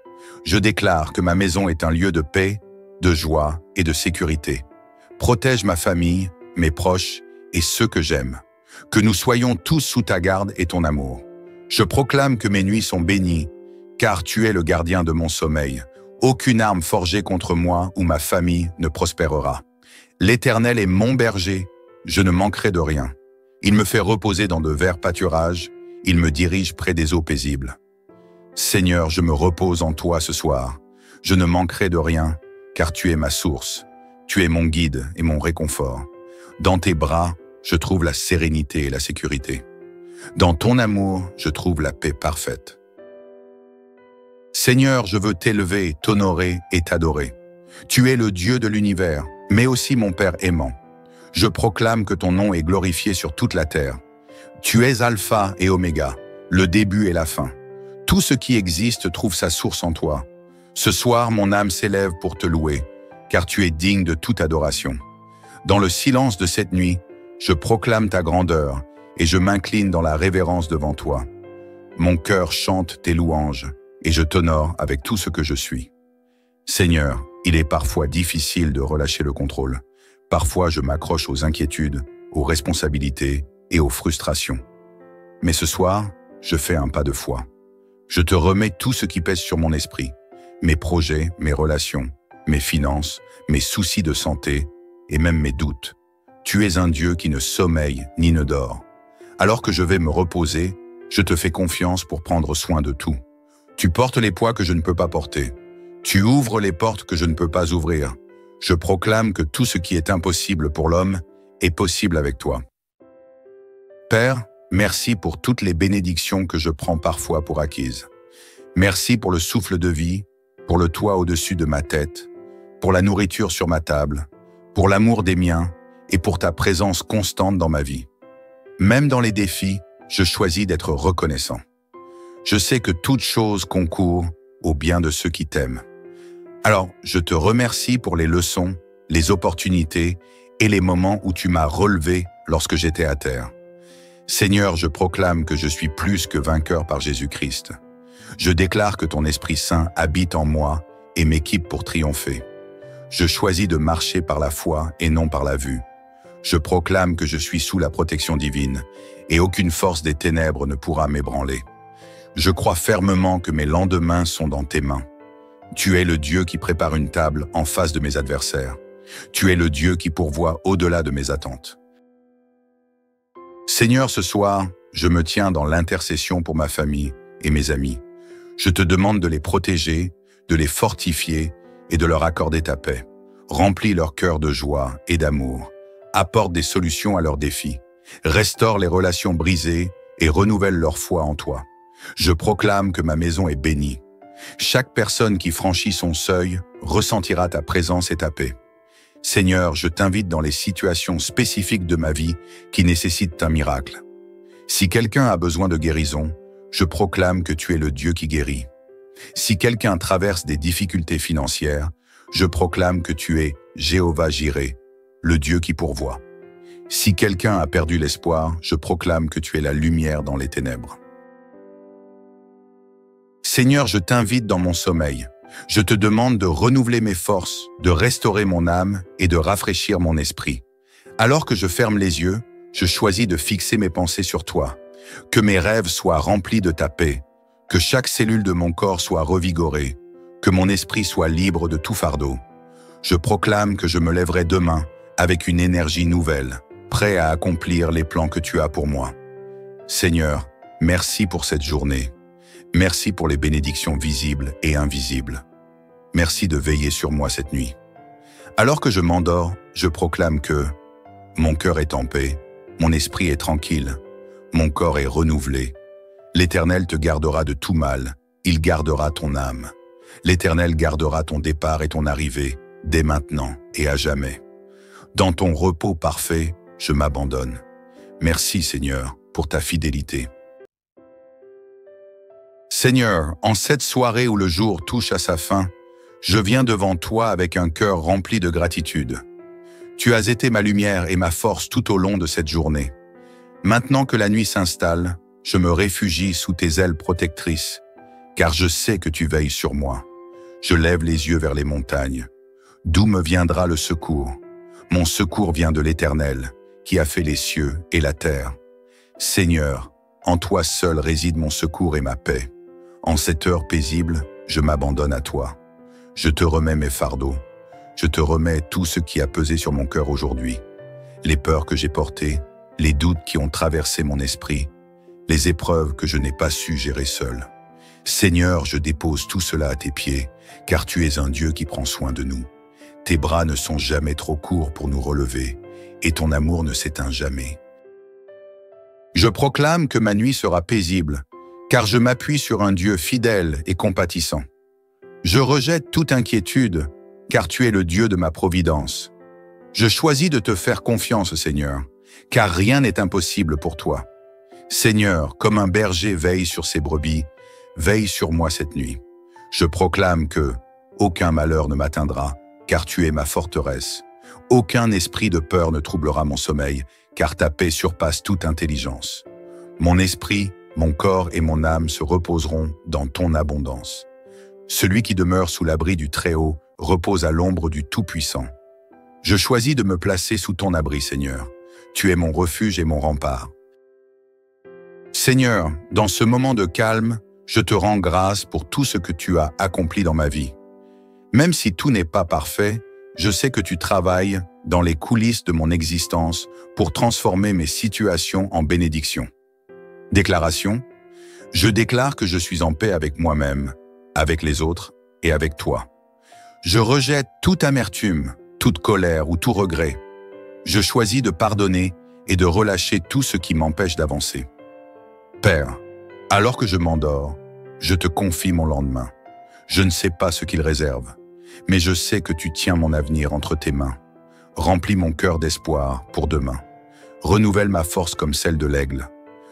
Je déclare que ma maison est un lieu de paix, de joie et de sécurité. Protège ma famille, mes proches et ceux que j'aime. Que nous soyons tous sous ta garde et ton amour. Je proclame que mes nuits sont bénies, car tu es le gardien de mon sommeil. Aucune arme forgée contre moi ou ma famille ne prospérera. L'Éternel est mon berger, je ne manquerai de rien. Il me fait reposer dans de verts pâturages, il me dirige près des eaux paisibles. Seigneur, je me repose en toi ce soir. Je ne manquerai de rien, car tu es ma source. Tu es mon guide et mon réconfort. Dans tes bras, je trouve la sérénité et la sécurité. Dans ton amour, je trouve la paix parfaite. Seigneur, je veux t'élever, t'honorer et t'adorer. Tu es le Dieu de l'univers, mais aussi mon Père aimant. Je proclame que ton nom est glorifié sur toute la terre. Tu es Alpha et Oméga, le début et la fin. Tout ce qui existe trouve sa source en toi. Ce soir, mon âme s'élève pour te louer, car tu es digne de toute adoration. Dans le silence de cette nuit, je proclame ta grandeur et je m'incline dans la révérence devant toi. Mon cœur chante tes louanges et je t'honore avec tout ce que je suis. Seigneur, il est parfois difficile de relâcher le contrôle. Parfois, je m'accroche aux inquiétudes, aux responsabilités et aux frustrations. Mais ce soir, je fais un pas de foi. Je te remets tout ce qui pèse sur mon esprit, mes projets, mes relations, mes finances, mes soucis de santé et même mes doutes. Tu es un Dieu qui ne sommeille ni ne dort. Alors que je vais me reposer, je te fais confiance pour prendre soin de tout. Tu portes les poids que je ne peux pas porter. Tu ouvres les portes que je ne peux pas ouvrir. Je proclame que tout ce qui est impossible pour l'homme est possible avec toi. Père, merci pour toutes les bénédictions que je prends parfois pour acquises. Merci pour le souffle de vie, pour le toit au-dessus de ma tête, pour la nourriture sur ma table, pour l'amour des miens et pour ta présence constante dans ma vie. Même dans les défis, je choisis d'être reconnaissant. Je sais que toute chose concourt au bien de ceux qui t'aiment. Alors, je te remercie pour les leçons, les opportunités et les moments où tu m'as relevé lorsque j'étais à terre. Seigneur, je proclame que je suis plus que vainqueur par Jésus-Christ. Je déclare que ton Esprit Saint habite en moi et m'équipe pour triompher. Je choisis de marcher par la foi et non par la vue. Je proclame que je suis sous la protection divine et aucune force des ténèbres ne pourra m'ébranler. Je crois fermement que mes lendemains sont dans tes mains. Tu es le Dieu qui prépare une table en face de mes adversaires. Tu es le Dieu qui pourvoit au-delà de mes attentes. Seigneur, ce soir, je me tiens dans l'intercession pour ma famille et mes amis. Je te demande de les protéger, de les fortifier et de leur accorder ta paix. Remplis leur cœur de joie et d'amour. Apporte des solutions à leurs défis. Restaure les relations brisées et renouvelle leur foi en toi. Je proclame que ma maison est bénie. Chaque personne qui franchit son seuil ressentira ta présence et ta paix. Seigneur, je t'invite dans les situations spécifiques de ma vie qui nécessitent un miracle. Si quelqu'un a besoin de guérison, je proclame que tu es le Dieu qui guérit. Si quelqu'un traverse des difficultés financières, je proclame que tu es Jéhovah Jireh, le Dieu qui pourvoit. Si quelqu'un a perdu l'espoir, je proclame que tu es la lumière dans les ténèbres. Seigneur, je t'invite dans mon sommeil. Je te demande de renouveler mes forces, de restaurer mon âme et de rafraîchir mon esprit. Alors que je ferme les yeux, je choisis de fixer mes pensées sur toi. Que mes rêves soient remplis de ta paix, que chaque cellule de mon corps soit revigorée, que mon esprit soit libre de tout fardeau. Je proclame que je me lèverai demain avec une énergie nouvelle, prêt à accomplir les plans que tu as pour moi. Seigneur, merci pour cette journée. Merci pour les bénédictions visibles et invisibles. Merci de veiller sur moi cette nuit. Alors que je m'endors, je proclame que mon cœur est en paix, Mon esprit est tranquille. Mon corps est renouvelé. L'Éternel te gardera de tout mal. Il gardera ton âme. L'Éternel gardera ton départ et ton arrivée, dès maintenant et à jamais. Dans ton repos parfait, je m'abandonne. Merci, Seigneur, pour ta fidélité. Seigneur, en cette soirée où le jour touche à sa fin, je viens devant toi avec un cœur rempli de gratitude. Tu as été ma lumière et ma force tout au long de cette journée. Maintenant que la nuit s'installe, je me réfugie sous tes ailes protectrices, car je sais que tu veilles sur moi. Je lève les yeux vers les montagnes. D'où me viendra le secours? Mon secours vient de l'Éternel, qui a fait les cieux et la terre. Seigneur, en toi seul réside mon secours et ma paix. En cette heure paisible, je m'abandonne à toi. Je te remets mes fardeaux. Je te remets tout ce qui a pesé sur mon cœur aujourd'hui. Les peurs que j'ai portées, les doutes qui ont traversé mon esprit, les épreuves que je n'ai pas su gérer seul. Seigneur, je dépose tout cela à tes pieds, car tu es un Dieu qui prend soin de nous. Tes bras ne sont jamais trop courts pour nous relever, et ton amour ne s'éteint jamais. Je proclame que ma nuit sera paisible, car je m'appuie sur un Dieu fidèle et compatissant. Je rejette toute inquiétude, car tu es le Dieu de ma providence. Je choisis de te faire confiance, Seigneur, car rien n'est impossible pour toi. Seigneur, comme un berger veille sur ses brebis, veille sur moi cette nuit. Je proclame que aucun malheur ne m'atteindra, car tu es ma forteresse. Aucun esprit de peur ne troublera mon sommeil, car ta paix surpasse toute intelligence. Mon esprit, mon corps et mon âme se reposeront dans ton abondance. Celui qui demeure sous l'abri du Très-Haut repose à l'ombre du Tout-Puissant. Je choisis de me placer sous ton abri, Seigneur. Tu es mon refuge et mon rempart. Seigneur, dans ce moment de calme, je te rends grâce pour tout ce que tu as accompli dans ma vie. Même si tout n'est pas parfait, je sais que tu travailles dans les coulisses de mon existence pour transformer mes situations en bénédictions. Déclaration: je déclare que je suis en paix avec moi-même, avec les autres et avec toi. Je rejette toute amertume, toute colère ou tout regret. Je choisis de pardonner et de relâcher tout ce qui m'empêche d'avancer. Père, alors que je m'endors, je te confie mon lendemain. Je ne sais pas ce qu'il réserve, mais je sais que tu tiens mon avenir entre tes mains. Remplis mon cœur d'espoir pour demain. Renouvelle ma force comme celle de l'aigle.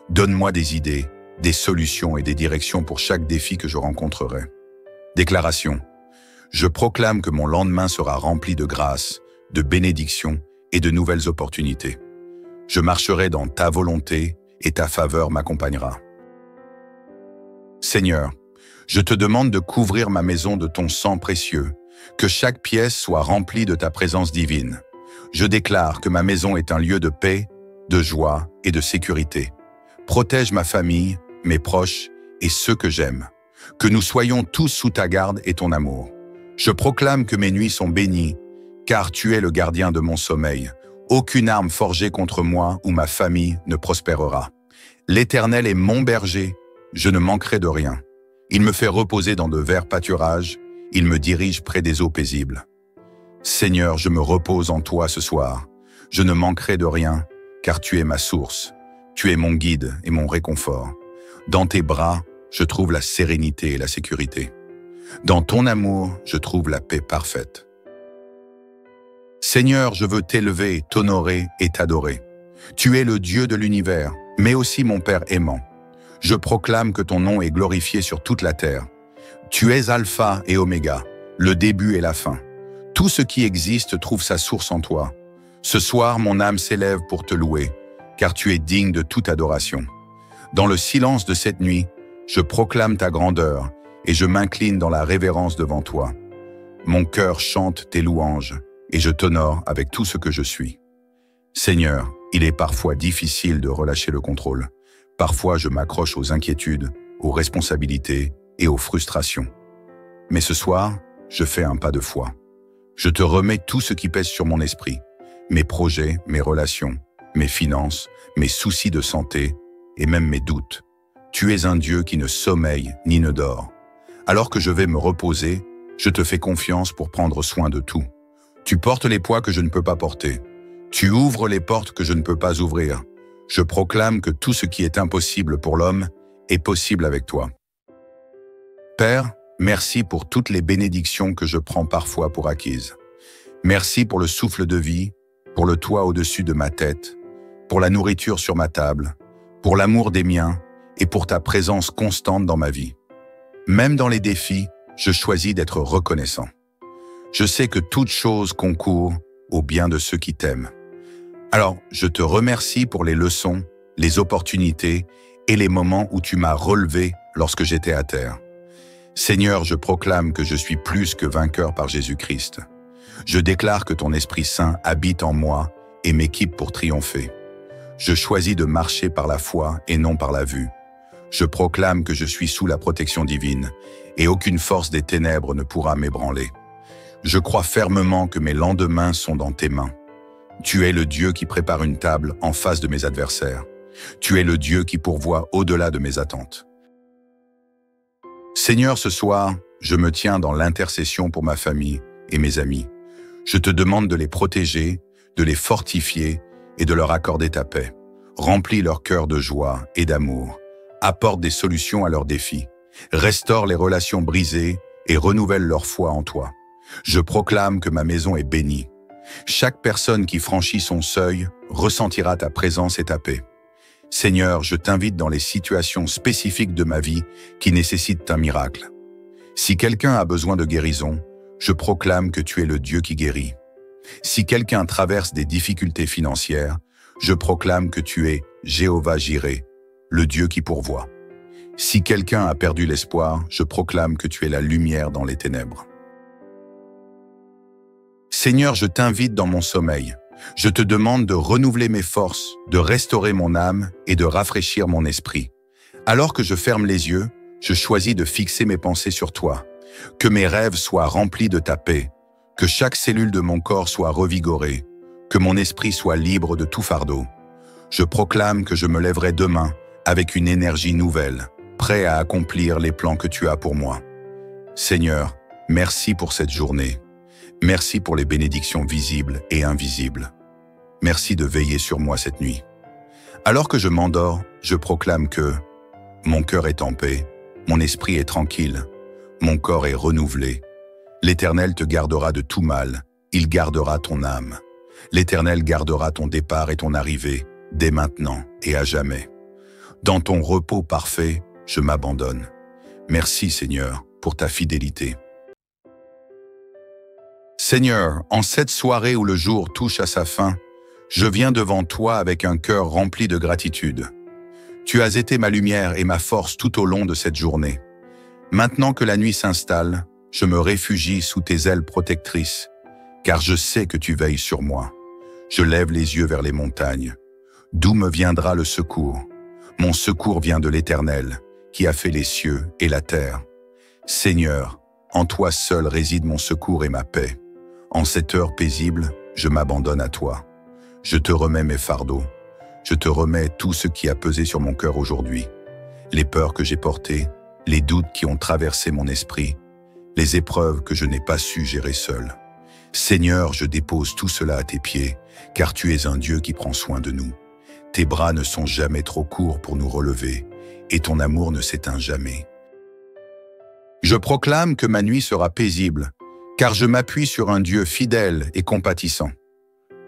Donne-moi des idées, des solutions et des directions pour chaque défi que je rencontrerai. Déclaration: je proclame que mon lendemain sera rempli de grâce, de bénédictions et de nouvelles opportunités. Je marcherai dans ta volonté et ta faveur m'accompagnera. Seigneur, je te demande de couvrir ma maison de ton sang précieux, que chaque pièce soit remplie de ta présence divine. Je déclare que ma maison est un lieu de paix, de joie et de sécurité. Protège ma famille, mes proches et ceux que j'aime. Que nous soyons tous sous ta garde et ton amour. Je proclame que mes nuits sont bénies, car tu es le gardien de mon sommeil. Aucune arme forgée contre moi ou ma famille ne prospérera. L'Éternel est mon berger, je ne manquerai de rien. Il me fait reposer dans de verts pâturages, il me dirige près des eaux paisibles. Seigneur, je me repose en toi ce soir. Je ne manquerai de rien, car tu es ma source. Tu es mon guide et mon réconfort. Dans tes bras, je trouve la sérénité et la sécurité. Dans ton amour, je trouve la paix parfaite. Seigneur, je veux t'élever, t'honorer et t'adorer. Tu es le Dieu de l'univers, mais aussi mon Père aimant. Je proclame que ton nom est glorifié sur toute la terre. Tu es Alpha et Oméga, le début et la fin. Tout ce qui existe trouve sa source en toi. Ce soir, mon âme s'élève pour te louer, car tu es digne de toute adoration. Dans le silence de cette nuit, je proclame ta grandeur et je m'incline dans la révérence devant toi. Mon cœur chante tes louanges et je t'honore avec tout ce que je suis. Seigneur, il est parfois difficile de relâcher le contrôle. Parfois, je m'accroche aux inquiétudes, aux responsabilités et aux frustrations. Mais ce soir, je fais un pas de foi. Je te remets tout ce qui pèse sur mon esprit, mes projets, mes relations, mes finances, mes soucis de santé et même mes doutes. Tu es un Dieu qui ne sommeille ni ne dort. Alors que je vais me reposer, je te fais confiance pour prendre soin de tout. Tu portes les poids que je ne peux pas porter. Tu ouvres les portes que je ne peux pas ouvrir, Je proclame que tout ce qui est impossible pour l'homme est possible avec toi. Père, merci pour toutes les bénédictions que je prends parfois pour acquises. Merci pour le souffle de vie, pour le toit au-dessus de ma tête, pour la nourriture sur ma table, pour l'amour des miens et pour ta présence constante dans ma vie. Même dans les défis, je choisis d'être reconnaissant. Je sais que toute chose concourt au bien de ceux qui t'aiment. Alors, je te remercie pour les leçons, les opportunités et les moments où tu m'as relevé lorsque j'étais à terre. Seigneur, je proclame que je suis plus que vainqueur par Jésus-Christ. Je déclare que ton Esprit Saint habite en moi et m'équipe pour triompher. Je choisis de marcher par la foi et non par la vue. Je proclame que je suis sous la protection divine et aucune force des ténèbres ne pourra m'ébranler. Je crois fermement que mes lendemains sont dans tes mains. Tu es le Dieu qui prépare une table en face de mes adversaires. Tu es le Dieu qui pourvoit au-delà de mes attentes. Seigneur, ce soir, je me tiens dans l'intercession pour ma famille et mes amis. Je te demande de les protéger, de les fortifier et de leur accorder ta paix. Remplis leur cœur de joie et d'amour. Apporte des solutions à leurs défis. Restaure les relations brisées et renouvelle leur foi en toi. Je proclame que ma maison est bénie. Chaque personne qui franchit son seuil ressentira ta présence et ta paix. Seigneur, je t'invite dans les situations spécifiques de ma vie qui nécessitent un miracle. Si quelqu'un a besoin de guérison, je proclame que tu es le Dieu qui guérit. Si quelqu'un traverse des difficultés financières, je proclame que tu es Jéhovah Jireh, le Dieu qui pourvoit. Si quelqu'un a perdu l'espoir, je proclame que tu es la lumière dans les ténèbres. Seigneur, je t'invite dans mon sommeil. Je te demande de renouveler mes forces, de restaurer mon âme et de rafraîchir mon esprit. Alors que je ferme les yeux, je choisis de fixer mes pensées sur toi. Que mes rêves soient remplis de ta paix, que chaque cellule de mon corps soit revigorée, que mon esprit soit libre de tout fardeau. Je proclame que je me lèverai demain avec une énergie nouvelle, prêt à accomplir les plans que tu as pour moi. Seigneur, merci pour cette journée. Merci pour les bénédictions visibles et invisibles. Merci de veiller sur moi cette nuit. Alors que je m'endors, je proclame que mon cœur est en paix, mon esprit est tranquille, mon corps est renouvelé. L'Éternel te gardera de tout mal, il gardera ton âme. L'Éternel gardera ton départ et ton arrivée, dès maintenant et à jamais. Dans ton repos parfait, je m'abandonne. Merci Seigneur pour ta fidélité. Seigneur, en cette soirée où le jour touche à sa fin, je viens devant toi avec un cœur rempli de gratitude. Tu as été ma lumière et ma force tout au long de cette journée. Maintenant que la nuit s'installe, je me réfugie sous tes ailes protectrices, car je sais que tu veilles sur moi. Je lève les yeux vers les montagnes. D'où me viendra le secours? Mon secours vient de l'Éternel, qui a fait les cieux et la terre. Seigneur, en toi seul réside mon secours et ma paix. En cette heure paisible, je m'abandonne à toi. Je te remets mes fardeaux. Je te remets tout ce qui a pesé sur mon cœur aujourd'hui. Les peurs que j'ai portées, les doutes qui ont traversé mon esprit, les épreuves que je n'ai pas su gérer seul. Seigneur, je dépose tout cela à tes pieds, car tu es un Dieu qui prend soin de nous. Tes bras ne sont jamais trop courts pour nous relever, et ton amour ne s'éteint jamais. Je proclame que ma nuit sera paisible, car je m'appuie sur un Dieu fidèle et compatissant.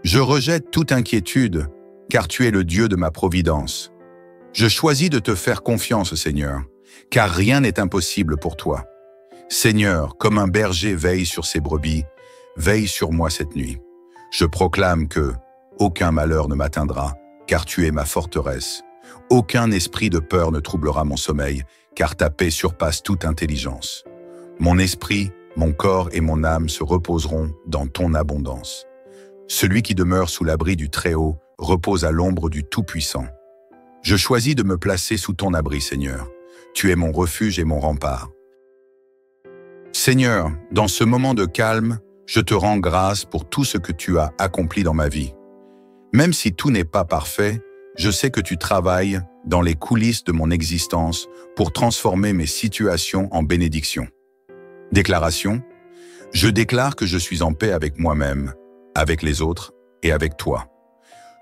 Je rejette toute inquiétude, car tu es le Dieu de ma providence. Je choisis de te faire confiance, Seigneur, car rien n'est impossible pour toi. Seigneur, comme un berger veille sur ses brebis, veille sur moi cette nuit. Je proclame que aucun malheur ne m'atteindra, car tu es ma forteresse. Aucun esprit de peur ne troublera mon sommeil, car ta paix surpasse toute intelligence. Mon esprit, mon corps et mon âme se reposeront dans ton abondance. Celui qui demeure sous l'abri du Très-Haut repose à l'ombre du Tout-Puissant. Je choisis de me placer sous ton abri, Seigneur. Tu es mon refuge et mon rempart. Seigneur, dans ce moment de calme, je te rends grâce pour tout ce que tu as accompli dans ma vie. Même si tout n'est pas parfait, je sais que tu travailles dans les coulisses de mon existence pour transformer mes situations en bénédictions. Déclaration: je déclare que je suis en paix avec moi-même, avec les autres et avec toi.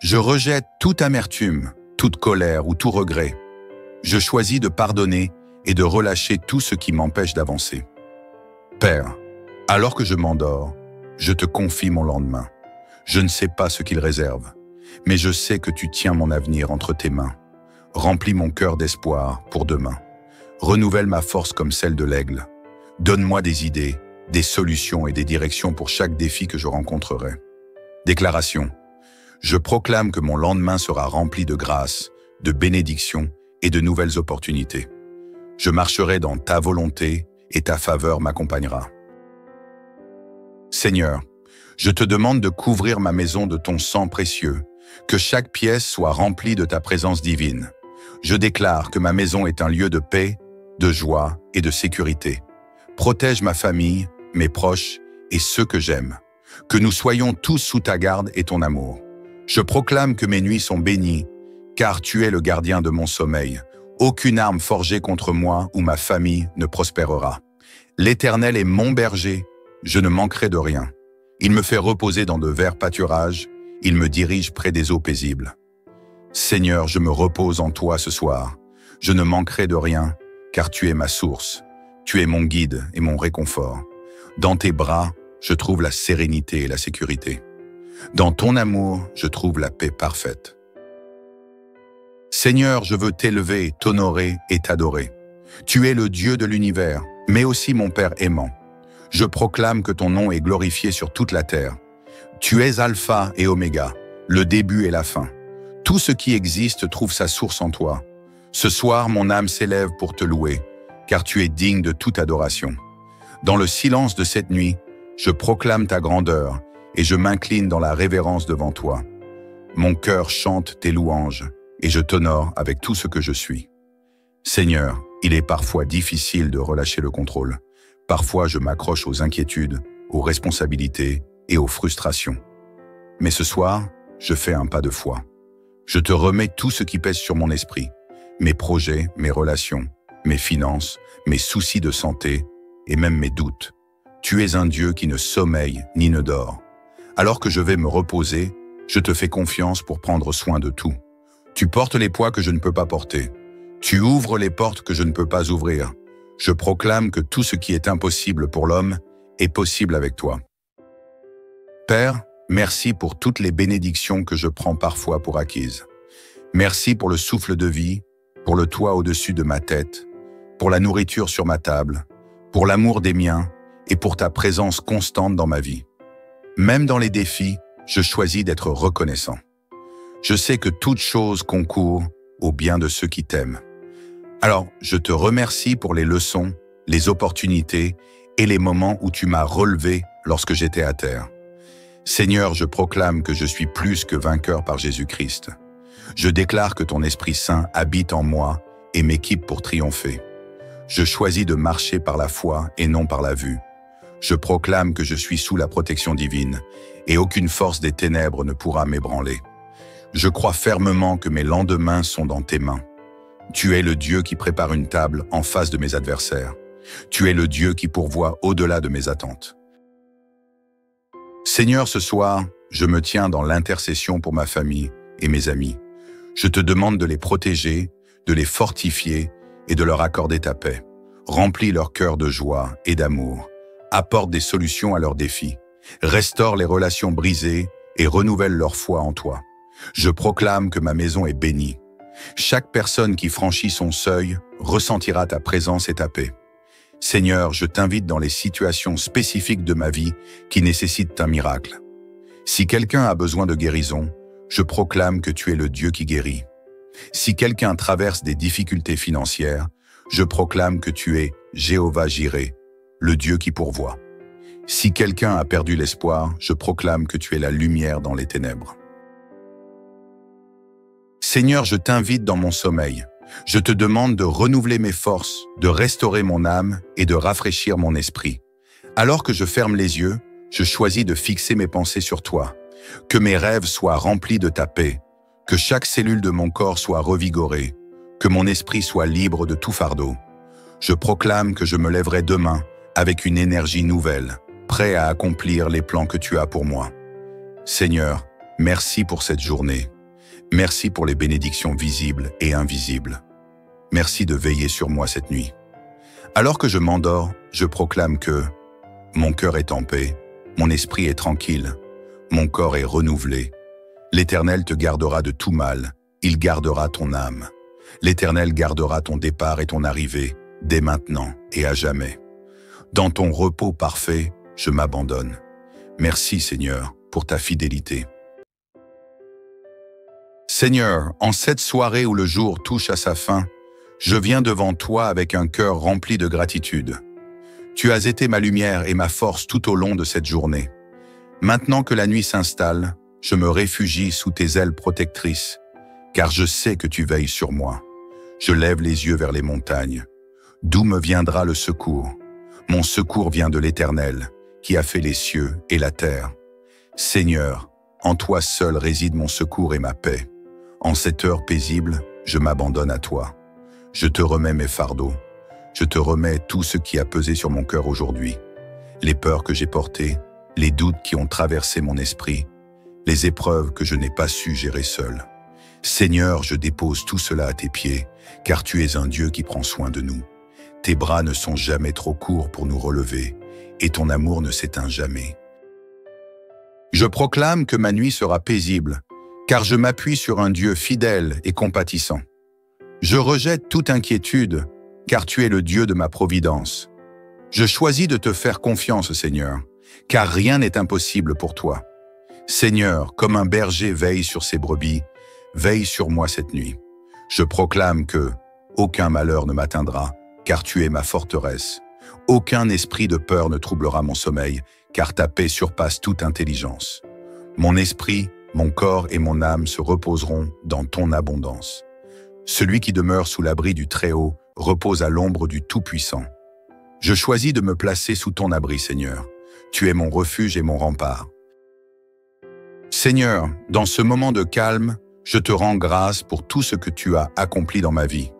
Je rejette toute amertume, toute colère ou tout regret. Je choisis de pardonner et de relâcher tout ce qui m'empêche d'avancer. Père, alors que je m'endors, je te confie mon lendemain. Je ne sais pas ce qu'il réserve, mais je sais que tu tiens mon avenir entre tes mains. Remplis mon cœur d'espoir pour demain. Renouvelle ma force comme celle de l'aigle. Donne-moi des idées, des solutions et des directions pour chaque défi que je rencontrerai. Déclaration. Je proclame que mon lendemain sera rempli de grâce, de bénédictions et de nouvelles opportunités. Je marcherai dans ta volonté et ta faveur m'accompagnera. Seigneur, je te demande de couvrir ma maison de ton sang précieux, que chaque pièce soit remplie de ta présence divine. Je déclare que ma maison est un lieu de paix, de joie et de sécurité. Protège ma famille, mes proches et ceux que j'aime. Que nous soyons tous sous ta garde et ton amour. Je proclame que mes nuits sont bénies, car tu es le gardien de mon sommeil. Aucune arme forgée contre moi ou ma famille ne prospérera. L'Éternel est mon berger, je ne manquerai de rien. Il me fait reposer dans de verts pâturages, il me dirige près des eaux paisibles. Seigneur, je me repose en toi ce soir. Je ne manquerai de rien, car tu es ma source. Tu es mon guide et mon réconfort. Dans tes bras, je trouve la sérénité et la sécurité. Dans ton amour, je trouve la paix parfaite. Seigneur, je veux t'élever, t'honorer et t'adorer. Tu es le Dieu de l'univers, mais aussi mon Père aimant. Je proclame que ton nom est glorifié sur toute la terre. Tu es Alpha et Oméga, le début et la fin. Tout ce qui existe trouve sa source en toi. Ce soir, mon âme s'élève pour te louer, car tu es digne de toute adoration. Dans le silence de cette nuit, je proclame ta grandeur et je m'incline dans la révérence devant toi. Mon cœur chante tes louanges et je t'honore avec tout ce que je suis. Seigneur, il est parfois difficile de relâcher le contrôle. Parfois, je m'accroche aux inquiétudes, aux responsabilités et aux frustrations. Mais ce soir, je fais un pas de foi. Je te remets tout ce qui pèse sur mon esprit, mes projets, mes relations, mes finances, mes soucis de santé et même mes doutes. Tu es un Dieu qui ne sommeille ni ne dort. Alors que je vais me reposer, je te fais confiance pour prendre soin de tout. Tu portes les poids que je ne peux pas porter. Tu ouvres les portes que je ne peux pas ouvrir. Je proclame que tout ce qui est impossible pour l'homme est possible avec toi. Père, merci pour toutes les bénédictions que je prends parfois pour acquises. Merci pour le souffle de vie, pour le toit au-dessus de ma tête, pour la nourriture sur ma table, pour l'amour des miens et pour ta présence constante dans ma vie. Même dans les défis, je choisis d'être reconnaissant. Je sais que toute chose concourt au bien de ceux qui t'aiment. Alors, je te remercie pour les leçons, les opportunités et les moments où tu m'as relevé lorsque j'étais à terre. Seigneur, je proclame que je suis plus que vainqueur par Jésus-Christ. Je déclare que ton Esprit Saint habite en moi et m'équipe pour triompher. Je choisis de marcher par la foi et non par la vue. Je proclame que je suis sous la protection divine et aucune force des ténèbres ne pourra m'ébranler. Je crois fermement que mes lendemains sont dans tes mains. Tu es le Dieu qui prépare une table en face de mes adversaires. Tu es le Dieu qui pourvoit au-delà de mes attentes. Seigneur, ce soir, je me tiens dans l'intercession pour ma famille et mes amis. Je te demande de les protéger, de les fortifier et de leur accorder ta paix. Remplis leur cœur de joie et d'amour. Apporte des solutions à leurs défis. Restaure les relations brisées et renouvelle leur foi en toi. Je proclame que ma maison est bénie. Chaque personne qui franchit son seuil ressentira ta présence et ta paix. Seigneur, je t'invite dans les situations spécifiques de ma vie qui nécessitent un miracle. Si quelqu'un a besoin de guérison, je proclame que tu es le Dieu qui guérit. Si quelqu'un traverse des difficultés financières, je proclame que tu es Jéhovah Jireh, le Dieu qui pourvoit. Si quelqu'un a perdu l'espoir, je proclame que tu es la lumière dans les ténèbres. Seigneur, je t'invite dans mon sommeil. Je te demande de renouveler mes forces, de restaurer mon âme et de rafraîchir mon esprit. Alors que je ferme les yeux, je choisis de fixer mes pensées sur toi. Que mes rêves soient remplis de ta paix, que chaque cellule de mon corps soit revigorée, que mon esprit soit libre de tout fardeau. Je proclame que je me lèverai demain avec une énergie nouvelle, prêt à accomplir les plans que tu as pour moi. Seigneur, merci pour cette journée. Merci pour les bénédictions visibles et invisibles. Merci de veiller sur moi cette nuit. Alors que je m'endors, je proclame que mon cœur est en paix, mon esprit est tranquille, mon corps est renouvelé. L'Éternel te gardera de tout mal, il gardera ton âme. L'Éternel gardera ton départ et ton arrivée, dès maintenant et à jamais. Dans ton repos parfait, je m'abandonne. Merci Seigneur pour ta fidélité. Seigneur, en cette soirée où le jour touche à sa fin, je viens devant toi avec un cœur rempli de gratitude. Tu as été ma lumière et ma force tout au long de cette journée. Maintenant que la nuit s'installe, je me réfugie sous tes ailes protectrices, car je sais que tu veilles sur moi. Je lève les yeux vers les montagnes. D'où me viendra le secours? Mon secours vient de l'Éternel, qui a fait les cieux et la terre. Seigneur, en toi seul réside mon secours et ma paix. En cette heure paisible, je m'abandonne à toi. Je te remets mes fardeaux. Je te remets tout ce qui a pesé sur mon cœur aujourd'hui. Les peurs que j'ai portées, les doutes qui ont traversé mon esprit, les épreuves que je n'ai pas su gérer seul. Seigneur, je dépose tout cela à tes pieds, car tu es un Dieu qui prend soin de nous. Tes bras ne sont jamais trop courts pour nous relever, et ton amour ne s'éteint jamais. Je proclame que ma nuit sera paisible, car je m'appuie sur un Dieu fidèle et compatissant. Je rejette toute inquiétude, car tu es le Dieu de ma providence. Je choisis de te faire confiance, Seigneur, car rien n'est impossible pour toi. Seigneur, comme un berger veille sur ses brebis, veille sur moi cette nuit. Je proclame que aucun malheur ne m'atteindra, car tu es ma forteresse. Aucun esprit de peur ne troublera mon sommeil, car ta paix surpasse toute intelligence. Mon esprit, mon corps et mon âme se reposeront dans ton abondance. Celui qui demeure sous l'abri du Très-Haut repose à l'ombre du Tout-Puissant. Je choisis de me placer sous ton abri, Seigneur. Tu es mon refuge et mon rempart. Seigneur, dans ce moment de calme, je te rends grâce pour tout ce que tu as accompli dans ma vie.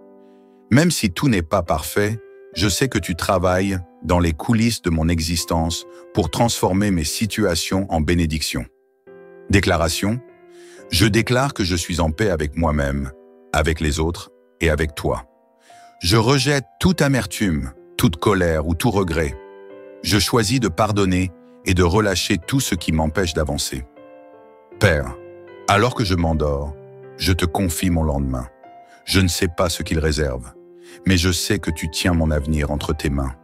Même si tout n'est pas parfait, je sais que tu travailles dans les coulisses de mon existence pour transformer mes situations en bénédictions. Déclaration: je déclare que je suis en paix avec moi-même, avec les autres et avec toi. Je rejette toute amertume, toute colère ou tout regret. Je choisis de pardonner et de relâcher tout ce qui m'empêche d'avancer. Père, alors que je m'endors, je te confie mon lendemain. Je ne sais pas ce qu'il réserve, mais je sais que tu tiens mon avenir entre tes mains.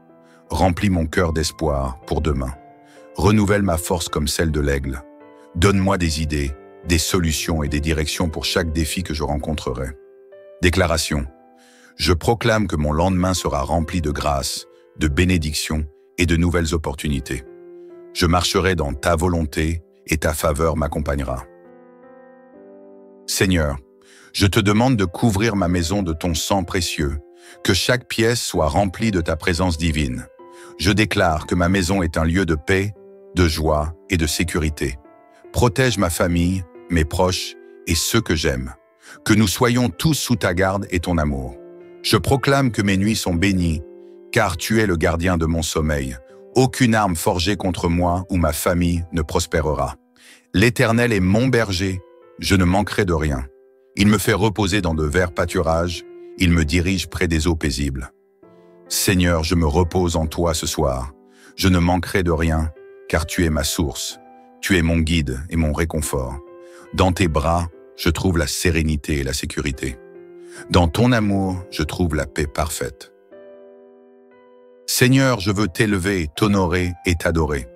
Remplis mon cœur d'espoir pour demain. Renouvelle ma force comme celle de l'aigle. Donne-moi des idées, des solutions et des directions pour chaque défi que je rencontrerai. Déclaration: je proclame que mon lendemain sera rempli de grâce, de bénédictions et de nouvelles opportunités. Je marcherai dans ta volonté et ta faveur m'accompagnera. Seigneur, je te demande de couvrir ma maison de ton sang précieux, que chaque pièce soit remplie de ta présence divine. Je déclare que ma maison est un lieu de paix, de joie et de sécurité. Protège ma famille, mes proches et ceux que j'aime. Que nous soyons tous sous ta garde et ton amour. Je proclame que mes nuits sont bénies, car tu es le gardien de mon sommeil. Aucune arme forgée contre moi ou ma famille ne prospérera. L'Éternel est mon berger, je ne manquerai de rien. Il me fait reposer dans de verts pâturages, il me dirige près des eaux paisibles. Seigneur, je me repose en toi ce soir. Je ne manquerai de rien, car tu es ma source. Tu es mon guide et mon réconfort. Dans tes bras, je trouve la sérénité et la sécurité. Dans ton amour, je trouve la paix parfaite. Seigneur, je veux t'élever, t'honorer et t'adorer.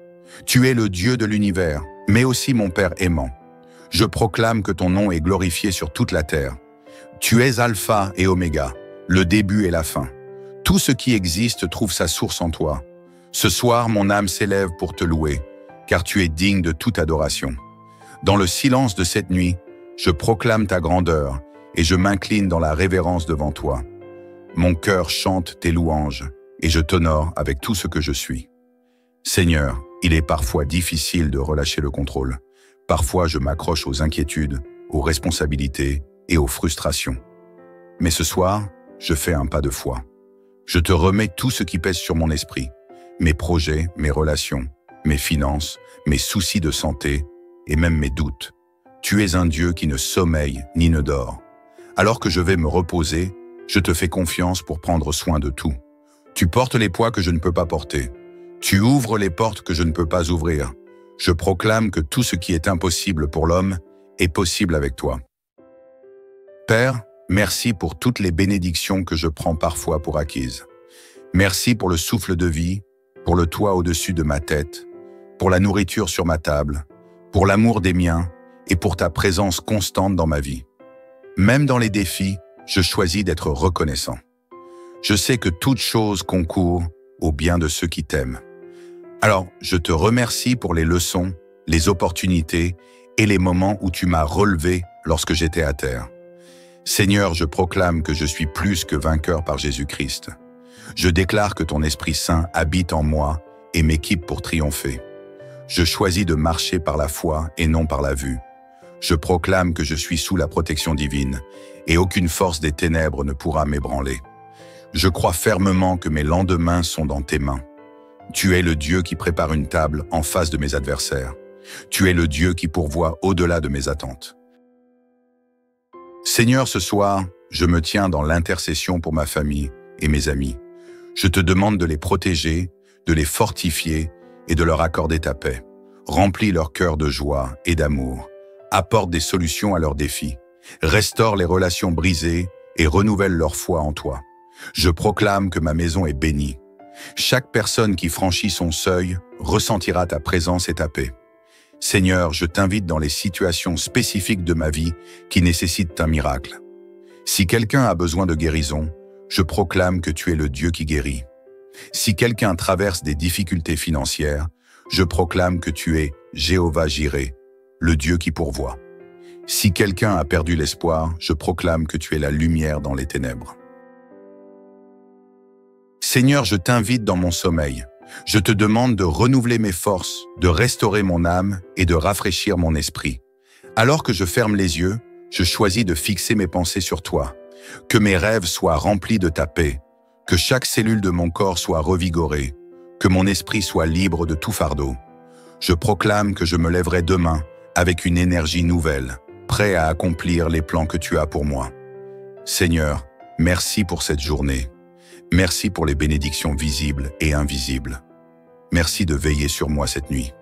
Tu es le Dieu de l'univers, mais aussi mon Père aimant. Je proclame que ton nom est glorifié sur toute la terre. Tu es Alpha et Oméga, le début et la fin. Tout ce qui existe trouve sa source en toi. Ce soir, mon âme s'élève pour te louer, car tu es digne de toute adoration. Dans le silence de cette nuit, je proclame ta grandeur et je m'incline dans la révérence devant toi. Mon cœur chante tes louanges et je t'honore avec tout ce que je suis. Seigneur, il est parfois difficile de relâcher le contrôle. Parfois, je m'accroche aux inquiétudes, aux responsabilités et aux frustrations. Mais ce soir, je fais un pas de foi. Je te remets tout ce qui pèse sur mon esprit, mes projets, mes relations, mes finances, mes soucis de santé et même mes doutes. Tu es un Dieu qui ne sommeille ni ne dort. Alors que je vais me reposer, je te fais confiance pour prendre soin de tout. Tu portes les poids que je ne peux pas porter. Tu ouvres les portes que je ne peux pas ouvrir. Je proclame que tout ce qui est impossible pour l'homme est possible avec toi. Père, merci pour toutes les bénédictions que je prends parfois pour acquises. Merci pour le souffle de vie, pour le toit au-dessus de ma tête, pour la nourriture sur ma table, pour l'amour des miens et pour ta présence constante dans ma vie. Même dans les défis, je choisis d'être reconnaissant. Je sais que toute chose concourt au bien de ceux qui t'aiment. Alors, je te remercie pour les leçons, les opportunités et les moments où tu m'as relevé lorsque j'étais à terre. Seigneur, je proclame que je suis plus que vainqueur par Jésus-Christ. Je déclare que ton Esprit Saint habite en moi et m'équipe pour triompher. Je choisis de marcher par la foi et non par la vue. Je proclame que je suis sous la protection divine et aucune force des ténèbres ne pourra m'ébranler. Je crois fermement que mes lendemains sont dans tes mains. Tu es le Dieu qui prépare une table en face de mes adversaires. Tu es le Dieu qui pourvoit au-delà de mes attentes. Seigneur, ce soir, je me tiens dans l'intercession pour ma famille et mes amis. Je te demande de les protéger, de les fortifier et de leur accorder ta paix. Remplis leur cœur de joie et d'amour. Apporte des solutions à leurs défis. Restaure les relations brisées et renouvelle leur foi en toi. Je proclame que ma maison est bénie. Chaque personne qui franchit son seuil ressentira ta présence et ta paix. Seigneur, je t'invite dans les situations spécifiques de ma vie qui nécessitent un miracle. Si quelqu'un a besoin de guérison, je proclame que tu es le Dieu qui guérit. Si quelqu'un traverse des difficultés financières, je proclame que tu es Jéhovah Jireh, le Dieu qui pourvoit. Si quelqu'un a perdu l'espoir, je proclame que tu es la lumière dans les ténèbres. Seigneur, je t'invite dans mon sommeil. Je te demande de renouveler mes forces, de restaurer mon âme et de rafraîchir mon esprit. Alors que je ferme les yeux, je choisis de fixer mes pensées sur toi. Que mes rêves soient remplis de ta paix, que chaque cellule de mon corps soit revigorée, que mon esprit soit libre de tout fardeau. Je proclame que je me lèverai demain avec une énergie nouvelle, prêt à accomplir les plans que tu as pour moi. Seigneur, merci pour cette journée. Merci pour les bénédictions visibles et invisibles. Merci de veiller sur moi cette nuit.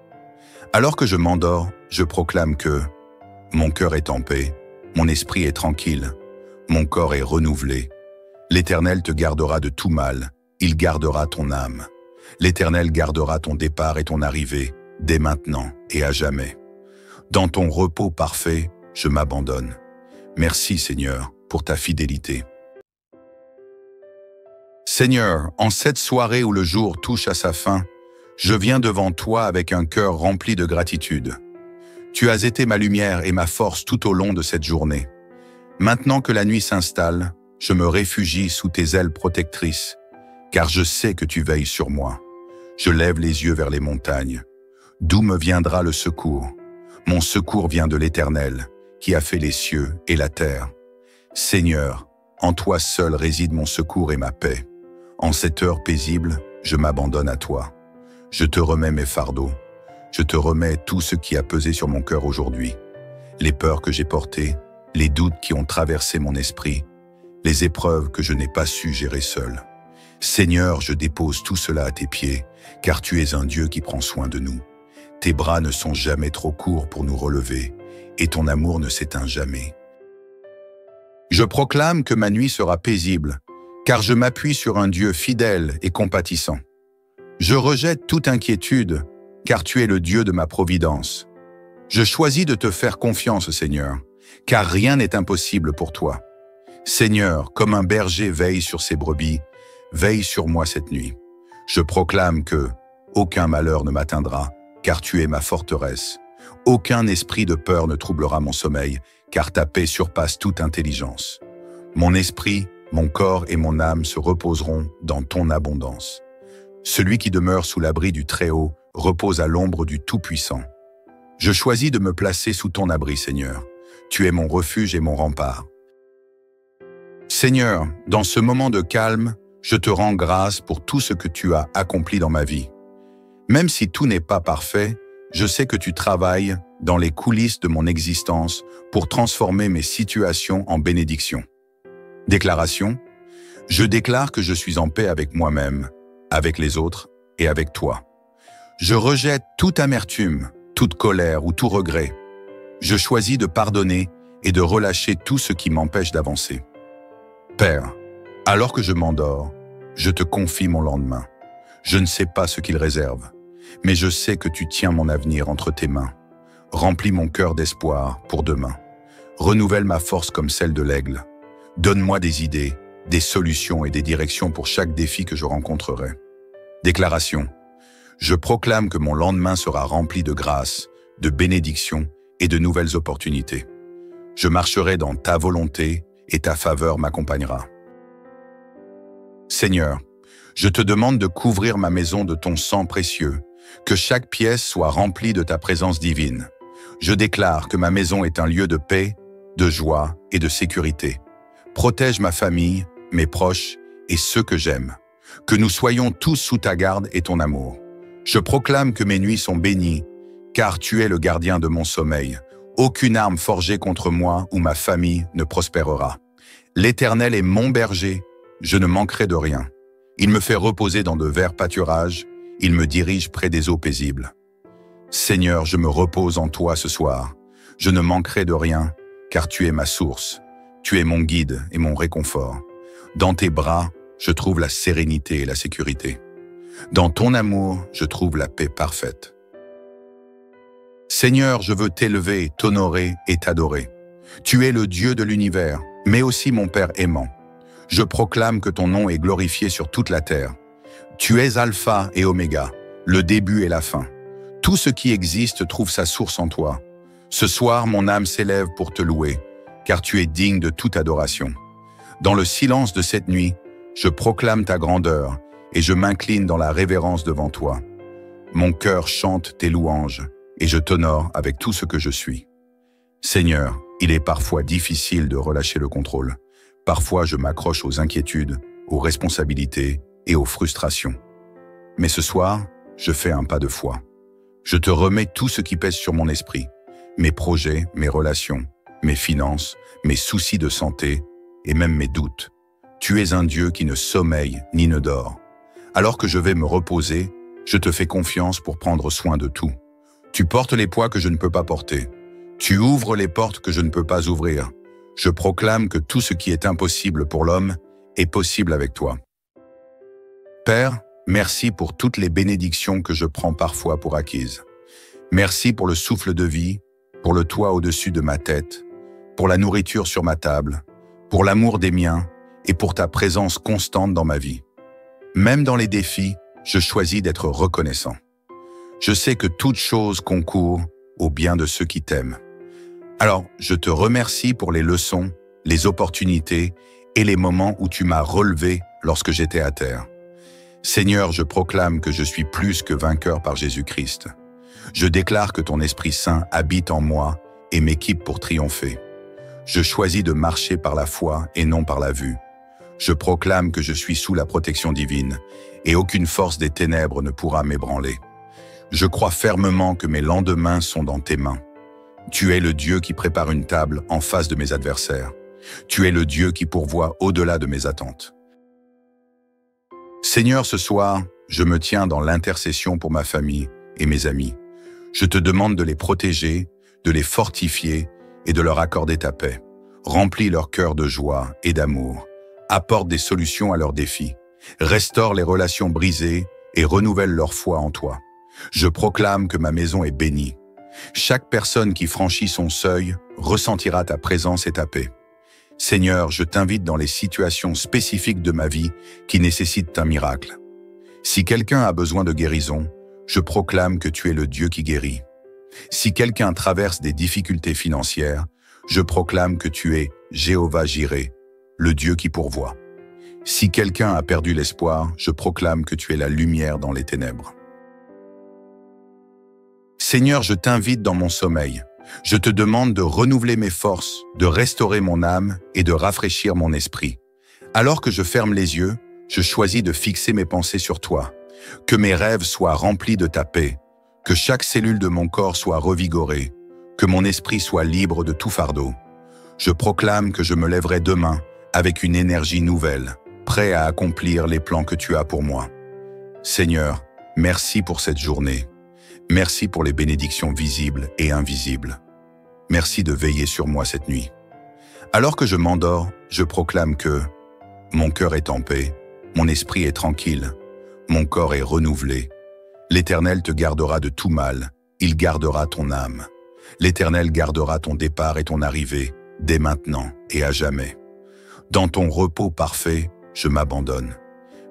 Alors que je m'endors, je proclame que mon cœur est en paix, mon esprit est tranquille, mon corps est renouvelé. L'Éternel te gardera de tout mal, il gardera ton âme. L'Éternel gardera ton départ et ton arrivée, dès maintenant et à jamais. Dans ton repos parfait, je m'abandonne. Merci Seigneur pour ta fidélité. Seigneur, en cette soirée où le jour touche à sa fin, je viens devant toi avec un cœur rempli de gratitude. Tu as été ma lumière et ma force tout au long de cette journée. Maintenant que la nuit s'installe, je me réfugie sous tes ailes protectrices, car je sais que tu veilles sur moi. Je lève les yeux vers les montagnes. D'où me viendra le secours? Mon secours vient de l'Éternel, qui a fait les cieux et la terre. Seigneur, en toi seul réside mon secours et ma paix. En cette heure paisible, je m'abandonne à toi. Je te remets mes fardeaux. Je te remets tout ce qui a pesé sur mon cœur aujourd'hui. Les peurs que j'ai portées, les doutes qui ont traversé mon esprit, les épreuves que je n'ai pas su gérer seul. Seigneur, je dépose tout cela à tes pieds, car tu es un Dieu qui prend soin de nous. Tes bras ne sont jamais trop courts pour nous relever, et ton amour ne s'éteint jamais. Je proclame que ma nuit sera paisible, car je m'appuie sur un Dieu fidèle et compatissant. Je rejette toute inquiétude, car tu es le Dieu de ma providence. Je choisis de te faire confiance, Seigneur, car rien n'est impossible pour toi. Seigneur, comme un berger veille sur ses brebis, veille sur moi cette nuit. Je proclame que aucun malheur ne m'atteindra, car tu es ma forteresse. Aucun esprit de peur ne troublera mon sommeil, car ta paix surpasse toute intelligence. Mon esprit, mon corps et mon âme se reposeront dans ton abondance. Celui qui demeure sous l'abri du Très-Haut repose à l'ombre du Tout-Puissant. Je choisis de me placer sous ton abri, Seigneur. Tu es mon refuge et mon rempart. Seigneur, dans ce moment de calme, je te rends grâce pour tout ce que tu as accompli dans ma vie. Même si tout n'est pas parfait, je sais que tu travailles dans les coulisses de mon existence pour transformer mes situations en bénédictions. Déclaration. Je déclare que je suis en paix avec moi-même, avec les autres et avec toi. Je rejette toute amertume, toute colère ou tout regret. Je choisis de pardonner et de relâcher tout ce qui m'empêche d'avancer. Père, alors que je m'endors, je te confie mon lendemain. Je ne sais pas ce qu'il réserve, mais je sais que tu tiens mon avenir entre tes mains. Remplis mon cœur d'espoir pour demain. Renouvelle ma force comme celle de l'aigle. Donne-moi des idées, des solutions et des directions pour chaque défi que je rencontrerai. Déclaration. Je proclame que mon lendemain sera rempli de grâce, de bénédictions et de nouvelles opportunités. Je marcherai dans ta volonté et ta faveur m'accompagnera. Seigneur, je te demande de couvrir ma maison de ton sang précieux, que chaque pièce soit remplie de ta présence divine. Je déclare que ma maison est un lieu de paix, de joie et de sécurité. Protège ma famille, mes proches et ceux que j'aime. Que nous soyons tous sous ta garde et ton amour. Je proclame que mes nuits sont bénies, car tu es le gardien de mon sommeil. Aucune arme forgée contre moi ou ma famille ne prospérera. L'Éternel est mon berger, je ne manquerai de rien. Il me fait reposer dans de verts pâturages, il me dirige près des eaux paisibles. Seigneur, je me repose en toi ce soir. Je ne manquerai de rien, car tu es ma source. Tu es mon guide et mon réconfort. Dans tes bras, je trouve la sérénité et la sécurité. Dans ton amour, je trouve la paix parfaite. Seigneur, je veux t'élever, t'honorer et t'adorer. Tu es le Dieu de l'univers, mais aussi mon Père aimant. Je proclame que ton nom est glorifié sur toute la terre. Tu es Alpha et Oméga, le début et la fin. Tout ce qui existe trouve sa source en toi. Ce soir, mon âme s'élève pour te louer, car tu es digne de toute adoration. Dans le silence de cette nuit, je proclame ta grandeur et je m'incline dans la révérence devant toi. Mon cœur chante tes louanges et je t'honore avec tout ce que je suis. Seigneur, il est parfois difficile de relâcher le contrôle. Parfois, je m'accroche aux inquiétudes, aux responsabilités et aux frustrations. Mais ce soir, je fais un pas de foi. Je te remets tout ce qui pèse sur mon esprit, mes projets, mes relations, mes finances, mes soucis de santé et même mes doutes. Tu es un Dieu qui ne sommeille ni ne dort. Alors que je vais me reposer, je te fais confiance pour prendre soin de tout. Tu portes les poids que je ne peux pas porter. Tu ouvres les portes que je ne peux pas ouvrir. Je proclame que tout ce qui est impossible pour l'homme est possible avec toi. Père, merci pour toutes les bénédictions que je prends parfois pour acquises. Merci pour le souffle de vie, pour le toit au-dessus de ma tête, pour la nourriture sur ma table, pour l'amour des miens et pour ta présence constante dans ma vie. Même dans les défis, je choisis d'être reconnaissant. Je sais que toute chose concourt au bien de ceux qui t'aiment. Alors, je te remercie pour les leçons, les opportunités et les moments où tu m'as relevé lorsque j'étais à terre. Seigneur, je proclame que je suis plus que vainqueur par Jésus-Christ. Je déclare que ton Esprit Saint habite en moi et m'équipe pour triompher. Je choisis de marcher par la foi et non par la vue. Je proclame que je suis sous la protection divine et aucune force des ténèbres ne pourra m'ébranler. Je crois fermement que mes lendemains sont dans tes mains. Tu es le Dieu qui prépare une table en face de mes adversaires. Tu es le Dieu qui pourvoit au-delà de mes attentes. Seigneur, ce soir, je me tiens dans l'intercession pour ma famille et mes amis. Je te demande de les protéger, de les fortifier et de leur accorder ta paix. Remplis leur cœur de joie et d'amour. Apporte des solutions à leurs défis. Restaure les relations brisées et renouvelle leur foi en toi. Je proclame que ma maison est bénie. Chaque personne qui franchit son seuil ressentira ta présence et ta paix. Seigneur, je t'invite dans les situations spécifiques de ma vie qui nécessitent un miracle. Si quelqu'un a besoin de guérison, je proclame que tu es le Dieu qui guérit. Si quelqu'un traverse des difficultés financières, je proclame que tu es Jéhovah Jireh, le Dieu qui pourvoit. Si quelqu'un a perdu l'espoir, je proclame que tu es la lumière dans les ténèbres. Seigneur, je t'invite dans mon sommeil. Je te demande de renouveler mes forces, de restaurer mon âme et de rafraîchir mon esprit. Alors que je ferme les yeux, je choisis de fixer mes pensées sur toi. Que mes rêves soient remplis de ta paix. Que chaque cellule de mon corps soit revigorée, que mon esprit soit libre de tout fardeau. Je proclame que je me lèverai demain avec une énergie nouvelle, prêt à accomplir les plans que tu as pour moi. Seigneur, merci pour cette journée. Merci pour les bénédictions visibles et invisibles. Merci de veiller sur moi cette nuit. Alors que je m'endors, je proclame que mon cœur est en paix, mon esprit est tranquille, mon corps est renouvelé. L'Éternel te gardera de tout mal, il gardera ton âme. L'Éternel gardera ton départ et ton arrivée, dès maintenant et à jamais. Dans ton repos parfait, je m'abandonne.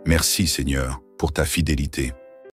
Merci Seigneur pour ta fidélité.